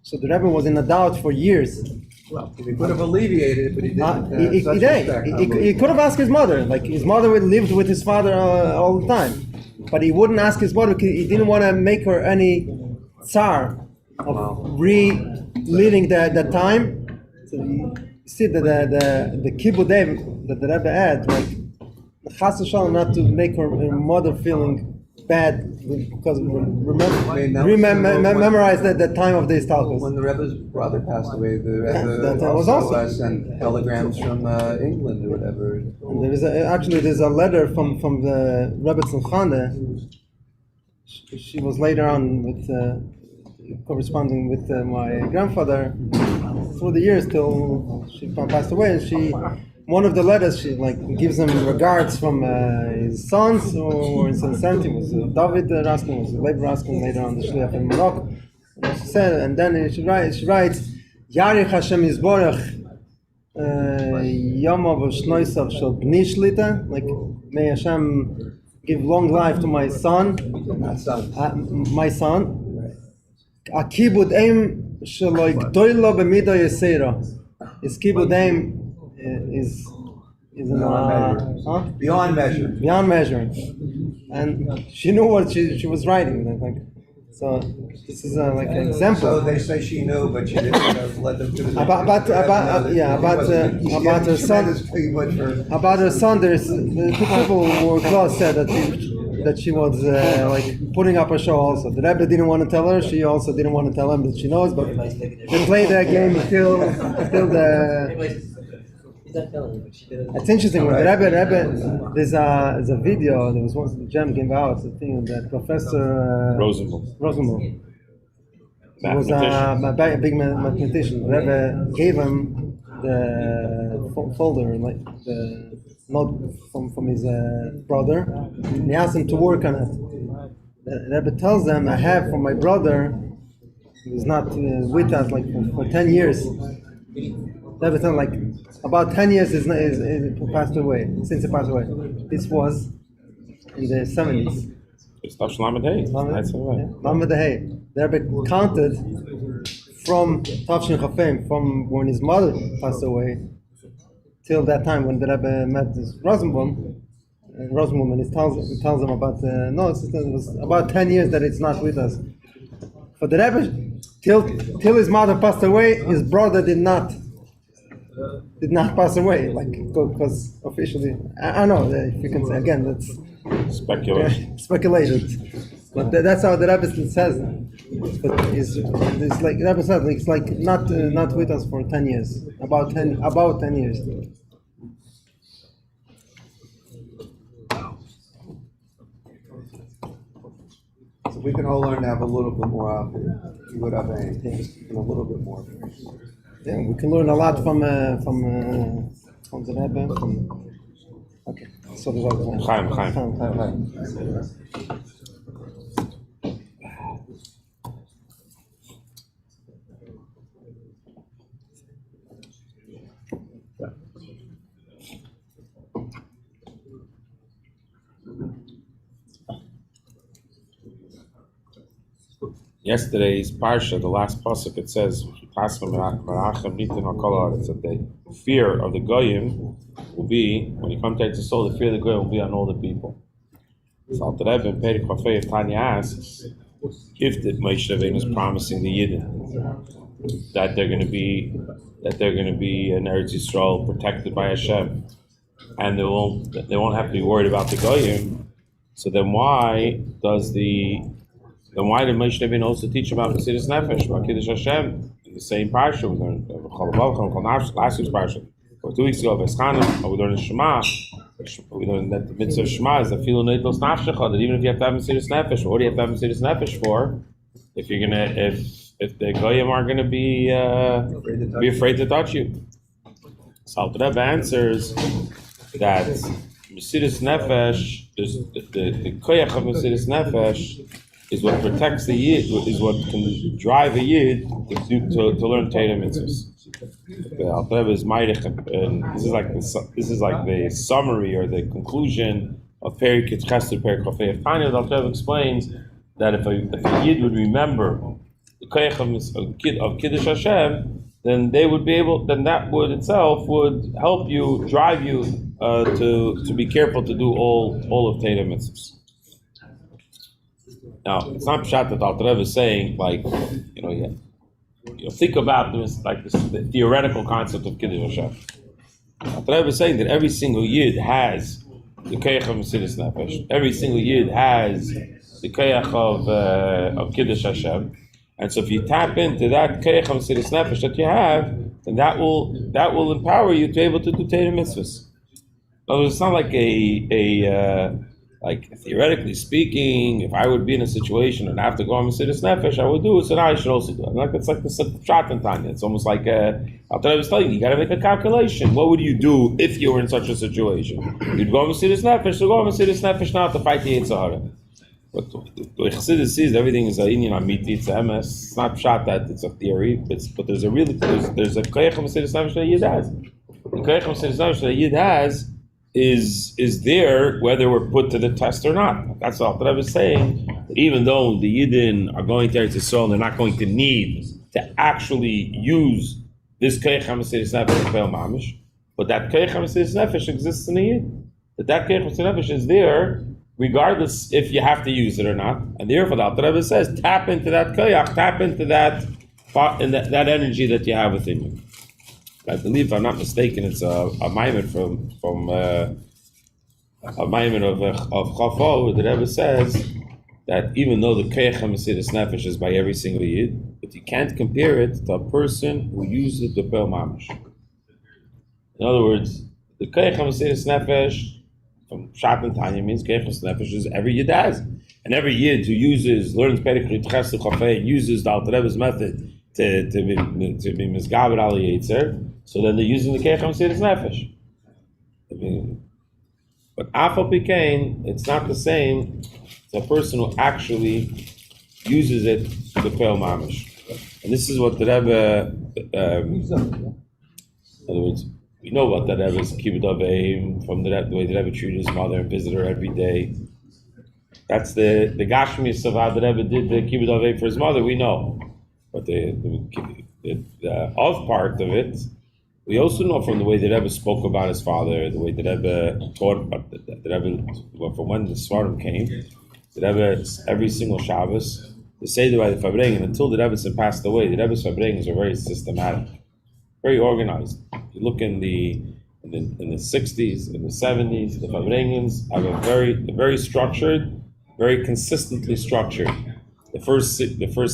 So the Rebbe was in a doubt for years. Well, he could have alleviated it, but he didn't. He could have asked his mother. Like his mother lived with his father all the time. But he wouldn't ask his mother because he didn't want to make her any tsar of reliving that time. So you see that the kibbutz that the Rebbe had, like chas v'shalom, not to make her mother feeling bad because memorize the time of the Istalkus. When the Rebbe's brother passed away, the Rebbe that was also sent telegrams from England or whatever. And there's a letter from the Rebbe Tzimchane. She was later on with corresponding with my grandfather through the years till she passed away. And one of the letters she gives him regards from his sons or his sincerity was David Raskin, was Leib Raskin, later on the Shliach in Morocco. And she said, and then she writes, Yarich Hashem Yisborach Yamav Shnoisav Shel Bni Shlita, like may Hashem give long life to my son, my son. Akibud Eim Shelo Gdoilo B'Mida Yesera. His kibud Eim is beyond measure. Beyond measure, and she knew what she was writing. So this is like an example. So they say she knew, but she didn't let them do it. About her son. About her son, there's people who were close said that she was like putting up a show. Also, the Rebbe didn't want to tell her. She also didn't want to tell him that she knows. But they played that game until the. It's interesting when the Rebbe there's a video that was once the Gem gave out, the thing that Professor Rosenbaum. He was a big mathematician. The Rebbe gave him the folder, like the note from his brother, and he asked him to work on it. The Rebbe tells them, I have from my brother, he was not with us like for 10 years. Rebbe told him, like about 10 years is passed away, since he passed away. This was in the 70s. It's Tafshin Lamed Hey. Lamed Hey. The Rebbe counted from Tafshin Chafim, from when his mother passed away, till that time when the Rebbe met this Rosenbaum, and he tells him about it was about 10 years that it's not with us. For the Rebbe, till his mother passed away, his brother did not pass away, like because officially, I don't know if you can say again. That's speculated, but that's how the Rebbe says. But it's like the Rebbe said, like, it's like not with us for 10 years, about 10 years. So we can all learn to have a little bit more out there. You would have a little bit more. Yeah, we can learn a lot from the Rebbe. Okay, so there's all Chaim. Yesterday's parsha, the last pasuk, it says that the fear of the goyim will be, when you come to Eretz Yisrael, the fear of the goyim will be on all the people. So Alter Rebbe in Perek Chafei of Tanya asks, if the Moshe Rabbeinu is promising the Yidden that they're going to be in Eretz Yisrael protected by Hashem, and they won't have to be worried about the Goyim, so then why did Moshe Rabbeinu also teach about Mesiras Nefesh, about Kiddush Hashem, in the same parsha? We learned last week's parsha, or 2 weeks ago, Veschanim, we learned Shema. We learned that the mitzvah of Shema is the filu neitos nafshecha, that even if you have to have Mesiras Nefesh, what do you have to have Mesiras Nefesh for? If you're gonna, if the Goyim are gonna be afraid to touch you. So Alter Rebbe answers that Mesiras Nefesh is the koyach of Mesiras Nefesh is what protects the Yid, is what can drive a Yid to learn Torah mitzvahs. The Alter Rebbe is Meirich, and this is like the summary or the conclusion of Perek Chesed Perek Chafei of Tanya. The Alter Rebbe explains that if a Yid would remember the koyach of Kiddush Hashem, then they would be able. Then that would itself would help you, drive you to be careful to do all of Torah mitzvahs. Now, it's not pshat that Alter Rebbe is saying think about this the theoretical concept of Kiddush Hashem. Alter Rebbe is saying that every single Yid has the koyach of Mesiras Nefesh. Every single Yid has the koyach of Kiddush Hashem. And so if you tap into that koyach of Mesiras Nefesh that you have, then that will empower you to be able to do Torah mitzvahs. In other words, it's not like like theoretically speaking, if I would be in a situation and I have to go on Mesiras Nefesh, I would do it, so now I should also do it. It's like the Pshat and Tanya. It's almost like Alter Rebbe was telling you got to make a calculation. What would you do if you were in such a situation? You'd go on Mesiras Nefesh, so go on Mesiras Nefesh now to fight the Yitzhahara. But the Chassidus sees everything is an Inyan Amiti, it's a MS. It's not Pshat that it's a theory, but there's a koyach of Mesiras Nefesh that Yid has. The koyach of Mesiras Nefesh that Yid has is there whether we're put to the test or not. That's all. But I was saying that even though the Yidden are going to Eretz Yisrael, they're not going to need to actually use this koyach HaMesiras Nefesh Pel Mamish, but that koyach HaMesiras Nefesh exists in the Yid. That koyach HaMesiras Nefesh is there regardless if you have to use it or not. And therefore the Alter Rebbe says, tap into that koyach, tap into that energy that you have within you. I believe, if I'm not mistaken, it's a maimed from a maimed of Chof, where the Rebbe says that even though the koyach HaMesiras Nefesh is by every single Yid, but you can't compare it to a person who uses the Pel Mamish. In other words, the koyach HaMesiras Nefesh from Pshat and Tanya means koyach HaMesiras Nefesh is every Yid has, and every Yid who learns Perek Chesed Chafei, uses the Alter Rebbe's method to be misgaber al yetzer. So then they're using the koyach HaMesiras Nefesh. But afal pikein, it's not the same. It's a person who actually uses it to the Pel Mamish. And this is what the Rebbe, in other words, we know about the Rebbe's kibbud avim from the way the Rebbe treated his mother and visited her every day. That's the gashmis of how the Rebbe did the kibbud avim for his mother, we know. But the of part of it, we also know from the way the Rebbe spoke about his father, the way the Rebbe taught about the Rebbe, from when the Svarim came, the Rebbe, every single Shabbos, the Seder by the Farbrengen, until the Rebbe passed away, the Rebbe's Farbrengens are very systematic, very organized. You look in the 60s, in the 70s, the Farbrengens have a very structured, very consistently structured. The first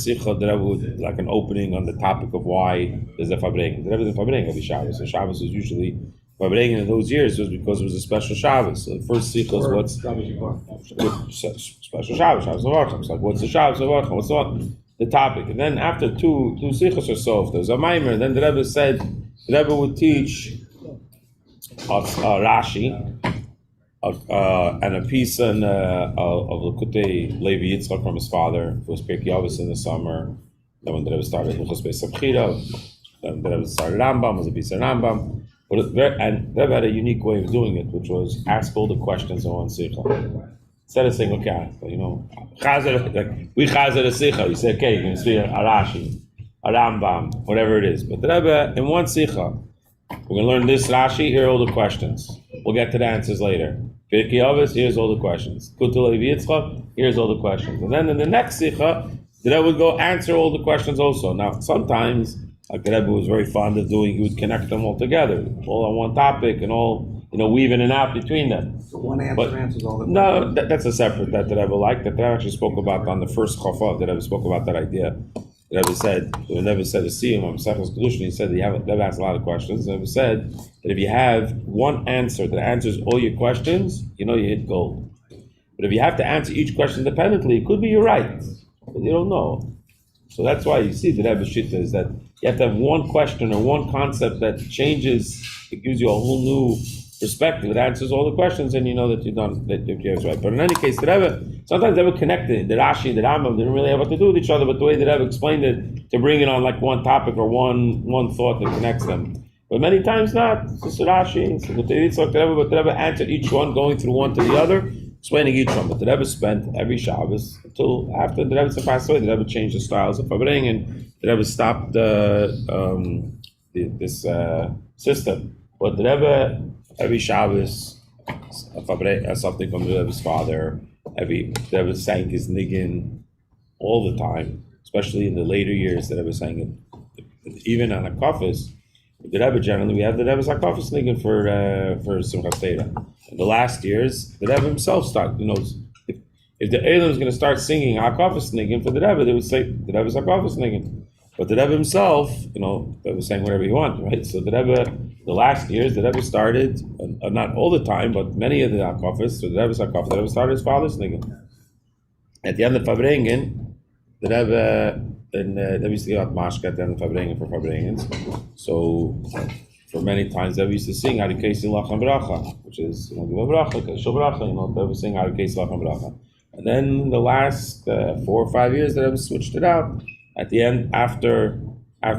sikha, the Rebbe would like an opening on the topic of why there's a Farbrengen. The Rebbe is a Farbrengen every Shabbos. So Shabbos was usually Farbrengen in those years was because it was a special Shabbos. So the first sikha is what's special Shabbos, Shabbos Levarchim. It's like what's the Shabbos Levarchim? What's the topic? And then after two sikhas or so, if there's a maimer, then the Rebbe said the Rebbe would teach Rashi. And a piece of Lekutei Levi Yitzchak from his father, who was Pirkei Avos in the summer. Then when the Rebbe started Hilchos Beis Abchira, then the Rebbe started Rambam, was a piece of Rambam. And the Rebbe had a unique way of doing it, which was ask all the questions in one sikha. Instead of saying, okay, we chazer a sikha, you say, okay, you can speak a Rashi, a Rambam, whatever it is. But the Rebbe, in one sikha, we're going to learn this Rashi, here are all the questions. We'll get to the answers later. Pirkei Avos, here's all the questions. Kutul Levi Yitzchak, here's all the questions. And then in the next Sikha, the Rebbe would go answer all the questions also. Now, sometimes, like the Rebbe was very fond of doing, he would connect them all together, all on one topic, and all, weave in and out between them. So one answer But answers all the no, that's a separate that the Rebbe liked. That the Rebbe actually spoke about on the first Chof. The Rebbe spoke about that idea. The Rebbe said, the Rebbe said to see him on Mesechus Kedushin, he said that the Rebbe asked a lot of questions. The Rebbe said that if you have one answer that answers all your questions, you hit gold. But if you have to answer each question independently, it could be you're right, but you don't know. So that's why you see the Rebbe's shita is that you have to have one question or one concept that changes, it gives you a whole new perspective. It answers all the questions, and you know that you're right. But in any case, the Rebbe, sometimes they were connected. The Rashi and the Rambam didn't really have what to do with each other, but the way the Rebbe explained it, to bring it on like one topic or one thought that connects them. But many times not. It's just Rashi, but the Rebbe answered each one, going through one to the other, explaining each one. But the Rebbe spent every Shabbos until after the Rebbe passed away. The Rebbe changed the styles of Farbrengen, and the Rebbe stopped this system. But the Rebbe, every Shabbos, something from the Rebbe's father. The Rebbe sang his niggin all the time, especially in the later years. The Rebbe sang it, even on a kafis. The Rebbe generally, we have the Rebbe's hakafis niggin for Simchas Torah. In the last years, the Rebbe himself started. If the Eilim is going to start singing hakafis niggin for the Rebbe, they would say the Rebbe's hakafis niggin. But the Rebbe himself, the Rebbe was saying whatever he wanted, right? So the Rebbe, the last years, the Rebbe started, not all the time, but many of the hakafis, so the Rebbe's hakafis, the Rebbe started his father's niggin. At the end of Farbrengen, the Rebbe, and the Rebbe used to give out mashka at the end of Farbrengen for Farbrengens. So for many times, the Rebbe used to sing Arikesi Lachem Bracha, which is, give a bracha, Keshel Bracha, the Rebbe sing Arikesi Lachem Bracha. And then the last 4 or 5 years, the Rebbe switched it out. At the end, after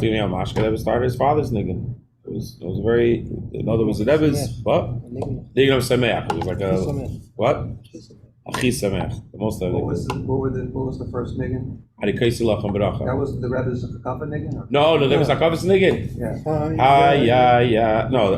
giving out mashka, the Rebbe started his father's niggin. It was very, in other words, the Rebbe's, what? Niggin of Sameach. It was like a, what? Achi Sameach. The most of it. What was the first niggin? Arikesi Lachem Bracha. That was the Rebbe's Hakafah niggin? No, there was hakafis niggin. Yeah. No,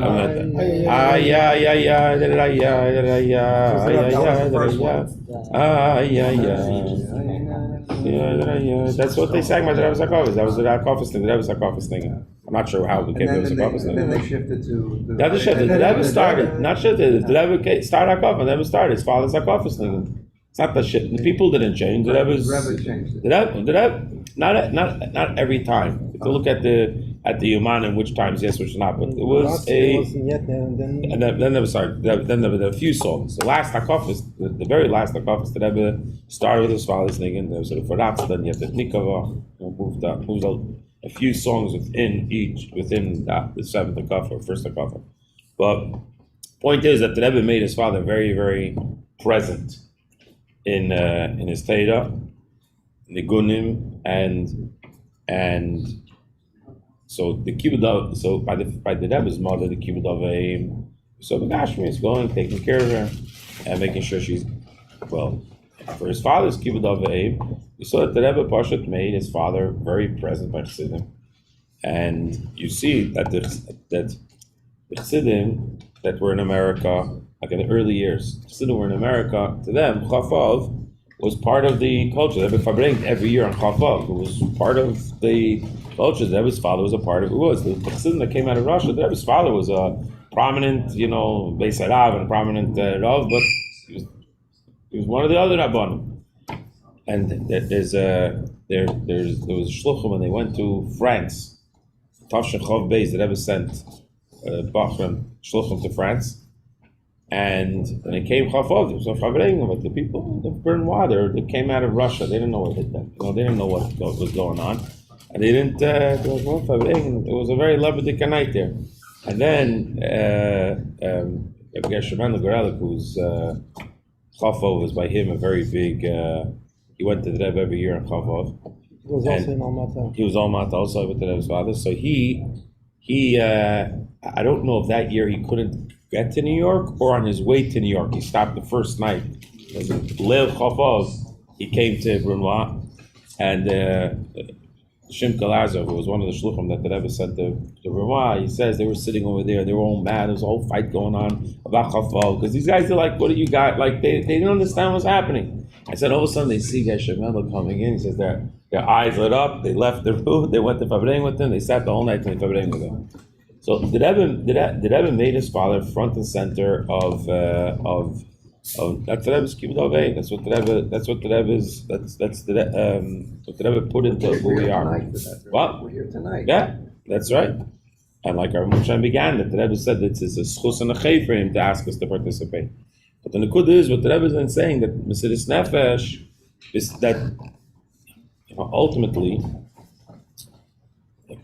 that's what they sang by the Rebbe's hakafis. That was the hakafis thing. The Rebbe's hakafis thing. I'm not sure how it became the Rebbe's hakafis thing. And then they shifted to the Rebbe started, not shifted. The Rebbe started hakafis. The Rebbe started his father's hakafis thing. It's not the shit. The people didn't change. The Rebbe changed it. The Rebbe, not every time. If you look at the Yuman, which times yes, which not, but it was and then there was then there were a few songs. The last hakafis, the very last hakafis, the Rebbe started with his father's niggin. There was sort of Ratz, then you had the Nikava, moved a few songs within the seventh hakafah, first hakafah. But point is that the Rebbe made his father very, very present in his Torah, Nigunim, and so the kibbutz. So by the Rebbe's mother, the kibbutz. So the Gashmi is going, taking care of her, and making sure she's well. For his father's kibbutz, you saw that the Rebbe Pashat made his father very present by Chassidim, and you see that the Chassidim that were in America. Like in the early years, Chassidim were in America. To them, Chof was part of the culture. They were Farbrengen every year on Chof. It was part of the culture. The Rebbe's father was a part of it. Was the Chassidim that came out of Russia? The Rebbe's father was a prominent, Beis Harav and a prominent Rav, but he was one of the other Rabbanim. And there was a shluchim when they went to France. Hatzvi-Bais, the Rebbe sent Bachram shluchim to France. And when it came Chof, there was no Farbrengen, but the people, the burned water, they came out of Russia. They didn't know what hit them. They didn't know what was going on. And they didn't, there was no Farbrengen. It was a very lovely night there. And then, Gershman the Gorelik, who's, Chof was by him a very big, he went to the Rebbe every year on Chof. He was also in Almata. He was Almata also with the Rebbe's father. So he, I don't know if that year he couldn't get to New York or on his way to New York. He stopped the first night. Leil Chof, he came to Brunois, and Shimka Lazar, who was one of the shluchim that the Rebbe sent to Ramah, he says they were sitting over there, they were all mad, there was a whole fight going on about Chafal, because these guys are like, what do you got? Like, they didn't understand what's happening. I said, all of a sudden they see Geshem coming in, he says their eyes lit up, they left the room, they went to Farbrengen with him, they sat the whole night in Farbrengen with him. So the Rebbe made his father front and center of that's the Rebbe's kibbutz avei. What the Rebbe put into who we are. What? We're here tonight. Yeah, that's right. And like our Moshe began, that the Rebbe said that it's a schus and a chei for him to ask us to participate. But the Nakud is what the Rebbe is then saying, that Mesiris Nefesh is that ultimately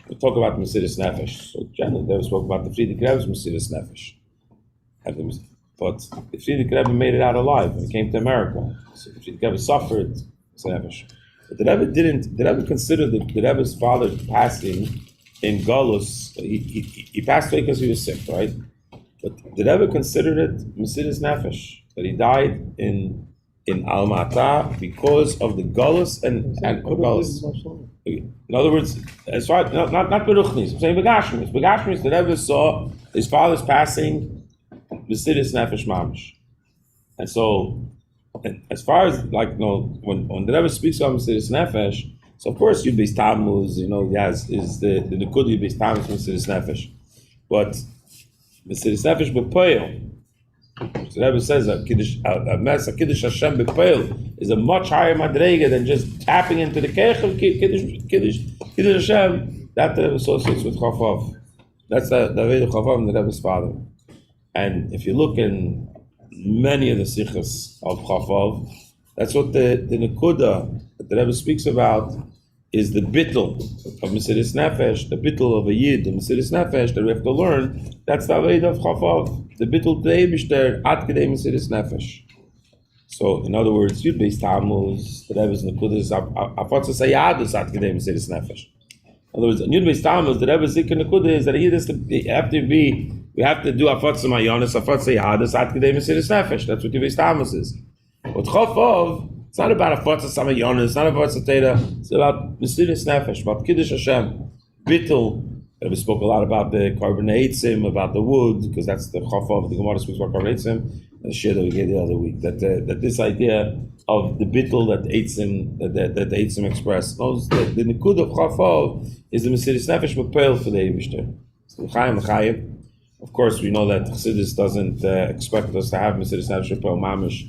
we talk about Mesiris Nefesh. So generally, they spoke about the Friedrich Rebbe's Mesiris Nefesh. But the Friedrich Rebbe made it out alive when he came to America. So the Friedrich Rebbe suffered Nefesh. But the Rebbe considered the Rebbe's father passing in Galus. He passed away because he was sick, right? But the Rebbe considered it Mesiris Nefesh, that he died in Almata because of the Galus and Galus. In other words, as far not Beruchnis, I'm saying Begashmis. Begashmis, the Rebbe saw his father's passing Mesiris Nefesh Mamish. And so, as far as when the Rebbe speaks about Mesiris Nefesh, so of course Yud Beis Tammuz, is the Nikud Yud Beis Tammuz Mesiris Nefesh. But Mesiris Nefesh B'Poel, the Rebbe says a Kiddush Hashem B'Poel is a much higher madrega than just tapping into the Keich of Kiddush Hashem. That the Rebbe associates with Chof. That's the Aved of Chof and the Rebbe's father. And if you look in many of the sichos of Chof, that's what the Nekuda that the Rebbe speaks about is the bittul of Mesiris Nefesh, the bittul of a Yid, the Mesiris Nefesh that we have to learn. That's the Aved of Chof, the bittul to Eibishter ad kedei Mesiris Nefesh. So, in other words, Yud Beis Tammuz, the Rebbe's Nekuda is afotzas hayadus ad kedei Mesiris Nefesh. In other words, in Yud Beis Tammuz, the Rebbe's Zikr Nekuda is that we have to do afotzas mayonis, afotzas hayadus ad kedei Mesiris Nefesh. That's what Yud Beis Tammuz is. But Chof, it's not about afotzas mayonis, it's not about Satera, it's about Mesiris Nefesh, about Kiddush Hashem, bittul. We spoke a lot about the carbon eitzim, about the wood, because that's the Chof. The Gemara speaks about carbon eitzim, and the shir that we gave the other week. That this idea of the bittul that eitzim that the eitzim express, the nikud of Chof is the Mesiris Nefesh B'Poel for the Eibishter. So L'chaim. Of course, we know that Chassidus doesn't expect us to have Mesiris Nefesh B'Poel mamish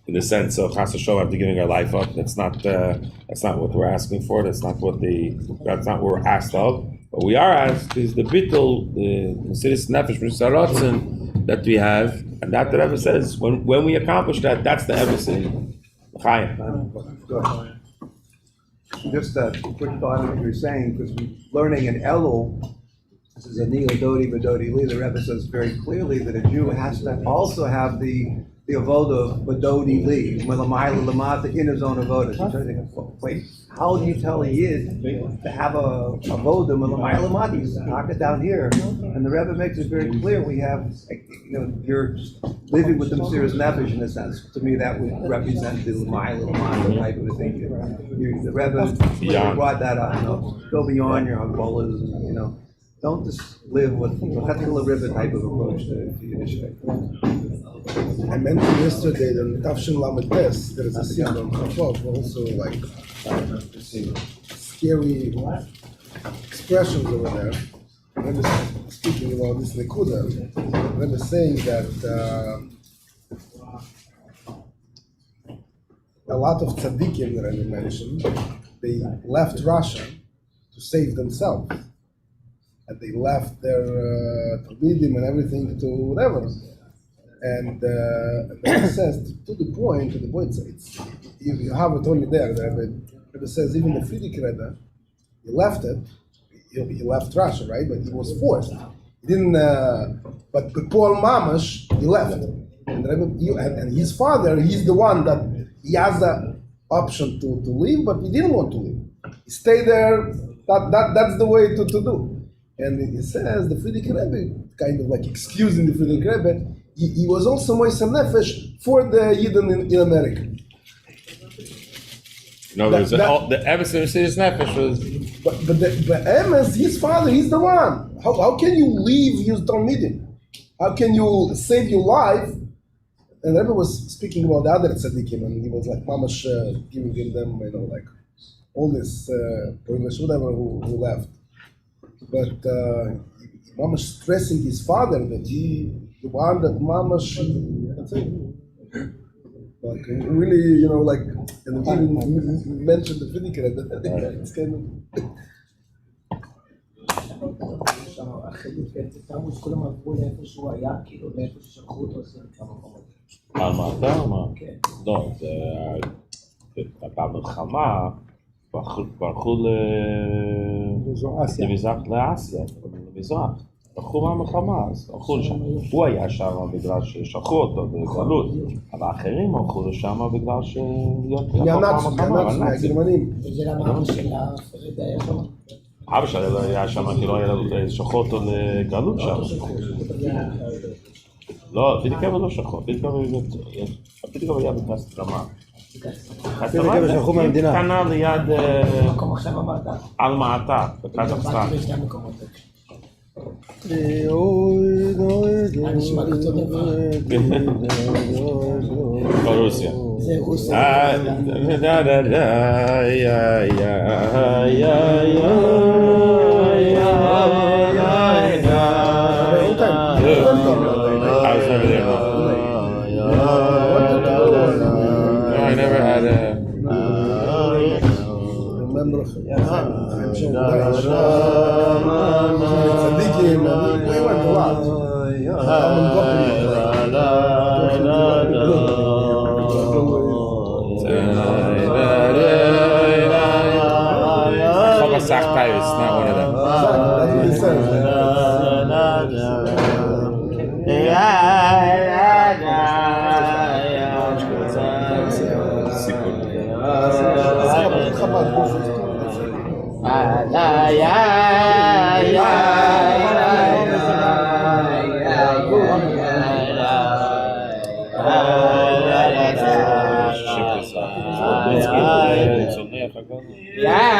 in the sense of Chas Hashem after giving our life up. That's not what we're asking for. That's not what we're asked of. What we are asked is the bittul, the Mesiris Nefesh B'Saratzen that we have, and that the Rebbe says when we accomplish that, that's the Ebbesen. Just a quick thought on what you're saying, because we're learning in Elul, this is a Dodi V'Dodi Li, the Rebbe says very clearly that a Jew has to also have the avoda of V'Dodi Li, Melamayla Lamata in his own avoda. So I'm trying to think, wait, how do you tell a Yid to have a avoda Melamayla Lamata? You knock it down here, and the Rebbe makes it very clear. We have, you're living with the Mesiris Nefesh in a sense. To me, that would represent the Lamaila Lamata type of a thing. The Rebbe brought that up. Go beyond your Agbolas, don't just live with the Chetchila Rebbe type of approach to Yiddishkeit. I mentioned yesterday that in Tafshin Lamed Tes, there is a scene on Chof, also like scary expressions over there. When speaking about this Nekuda, when they're saying that a lot of tzaddikim that I mentioned, they left Russia to save themselves. And they left their Talmidim and everything to whatever. And it says to the point, it's you have it only there. It says even the Friedrich Rebbe, he left it. He left Russia, right? But he was forced. He didn't. But Paul Mamash, he left, and the Rebbe, and his father, he's the one that he has the option to leave, but he didn't want to leave. He stayed there. That's the way to do. And it says the Friedrich Rebbe, kind of like excusing the Friedrich Rebbe, he was also Moisem Nefesh for the Yidden in America. No, the Ebbesen Mesiris Nefesh was but Amos, his father, he's the one. How can you leave your Talmidim? How can you save your life? And Rebbe was speaking about the other tzaddikim, and he was like mamash giving them, like all this Polish whatever who left. But mamash stressing his father that he the one that mamash that's it. Like really, like, and even mentioned the Finniker. It's kind of. כולם עברו לאיפה שהוא היה, כאילו, לאיפה ששלחו אותו, עושים כמה מקומות. על מה אתה אומר? לא, זה במלחמה, ברחו למזרח לאסיה, למזרח. ברחו מהמלחמה, אז הלכו לשם. הוא היה שם בגלל ששלחו אותו בגלות, אבל האחרים הלכו לשם בגלל להיות מהגרמנים. וזה למה אבא שלה, פרד היה שם? אבא שלה היה שם, כאילו שלחו אותו לגלות שם. לא, פידיקבר לא שלחו, פידיקבר היה בקסטרמה. פידיקבר שלחו מהמדינה. קנה ליד... מקום עכשיו אמרת. על מעתה, בקזחסטן. נשמע לי אותו דבר. ברוסיה. זה רוסיה. I never had a... Remember, tzaddikim, we went a lot. Chava Sachtai is not one of them. That's what he says. La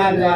Shkoya.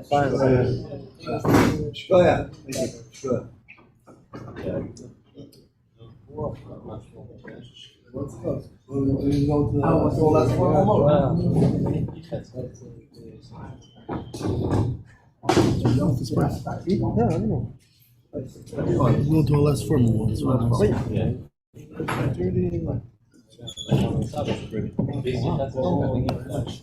Thank you. Shkoya. Yeah, I don't know. Go to a less formal one. It's really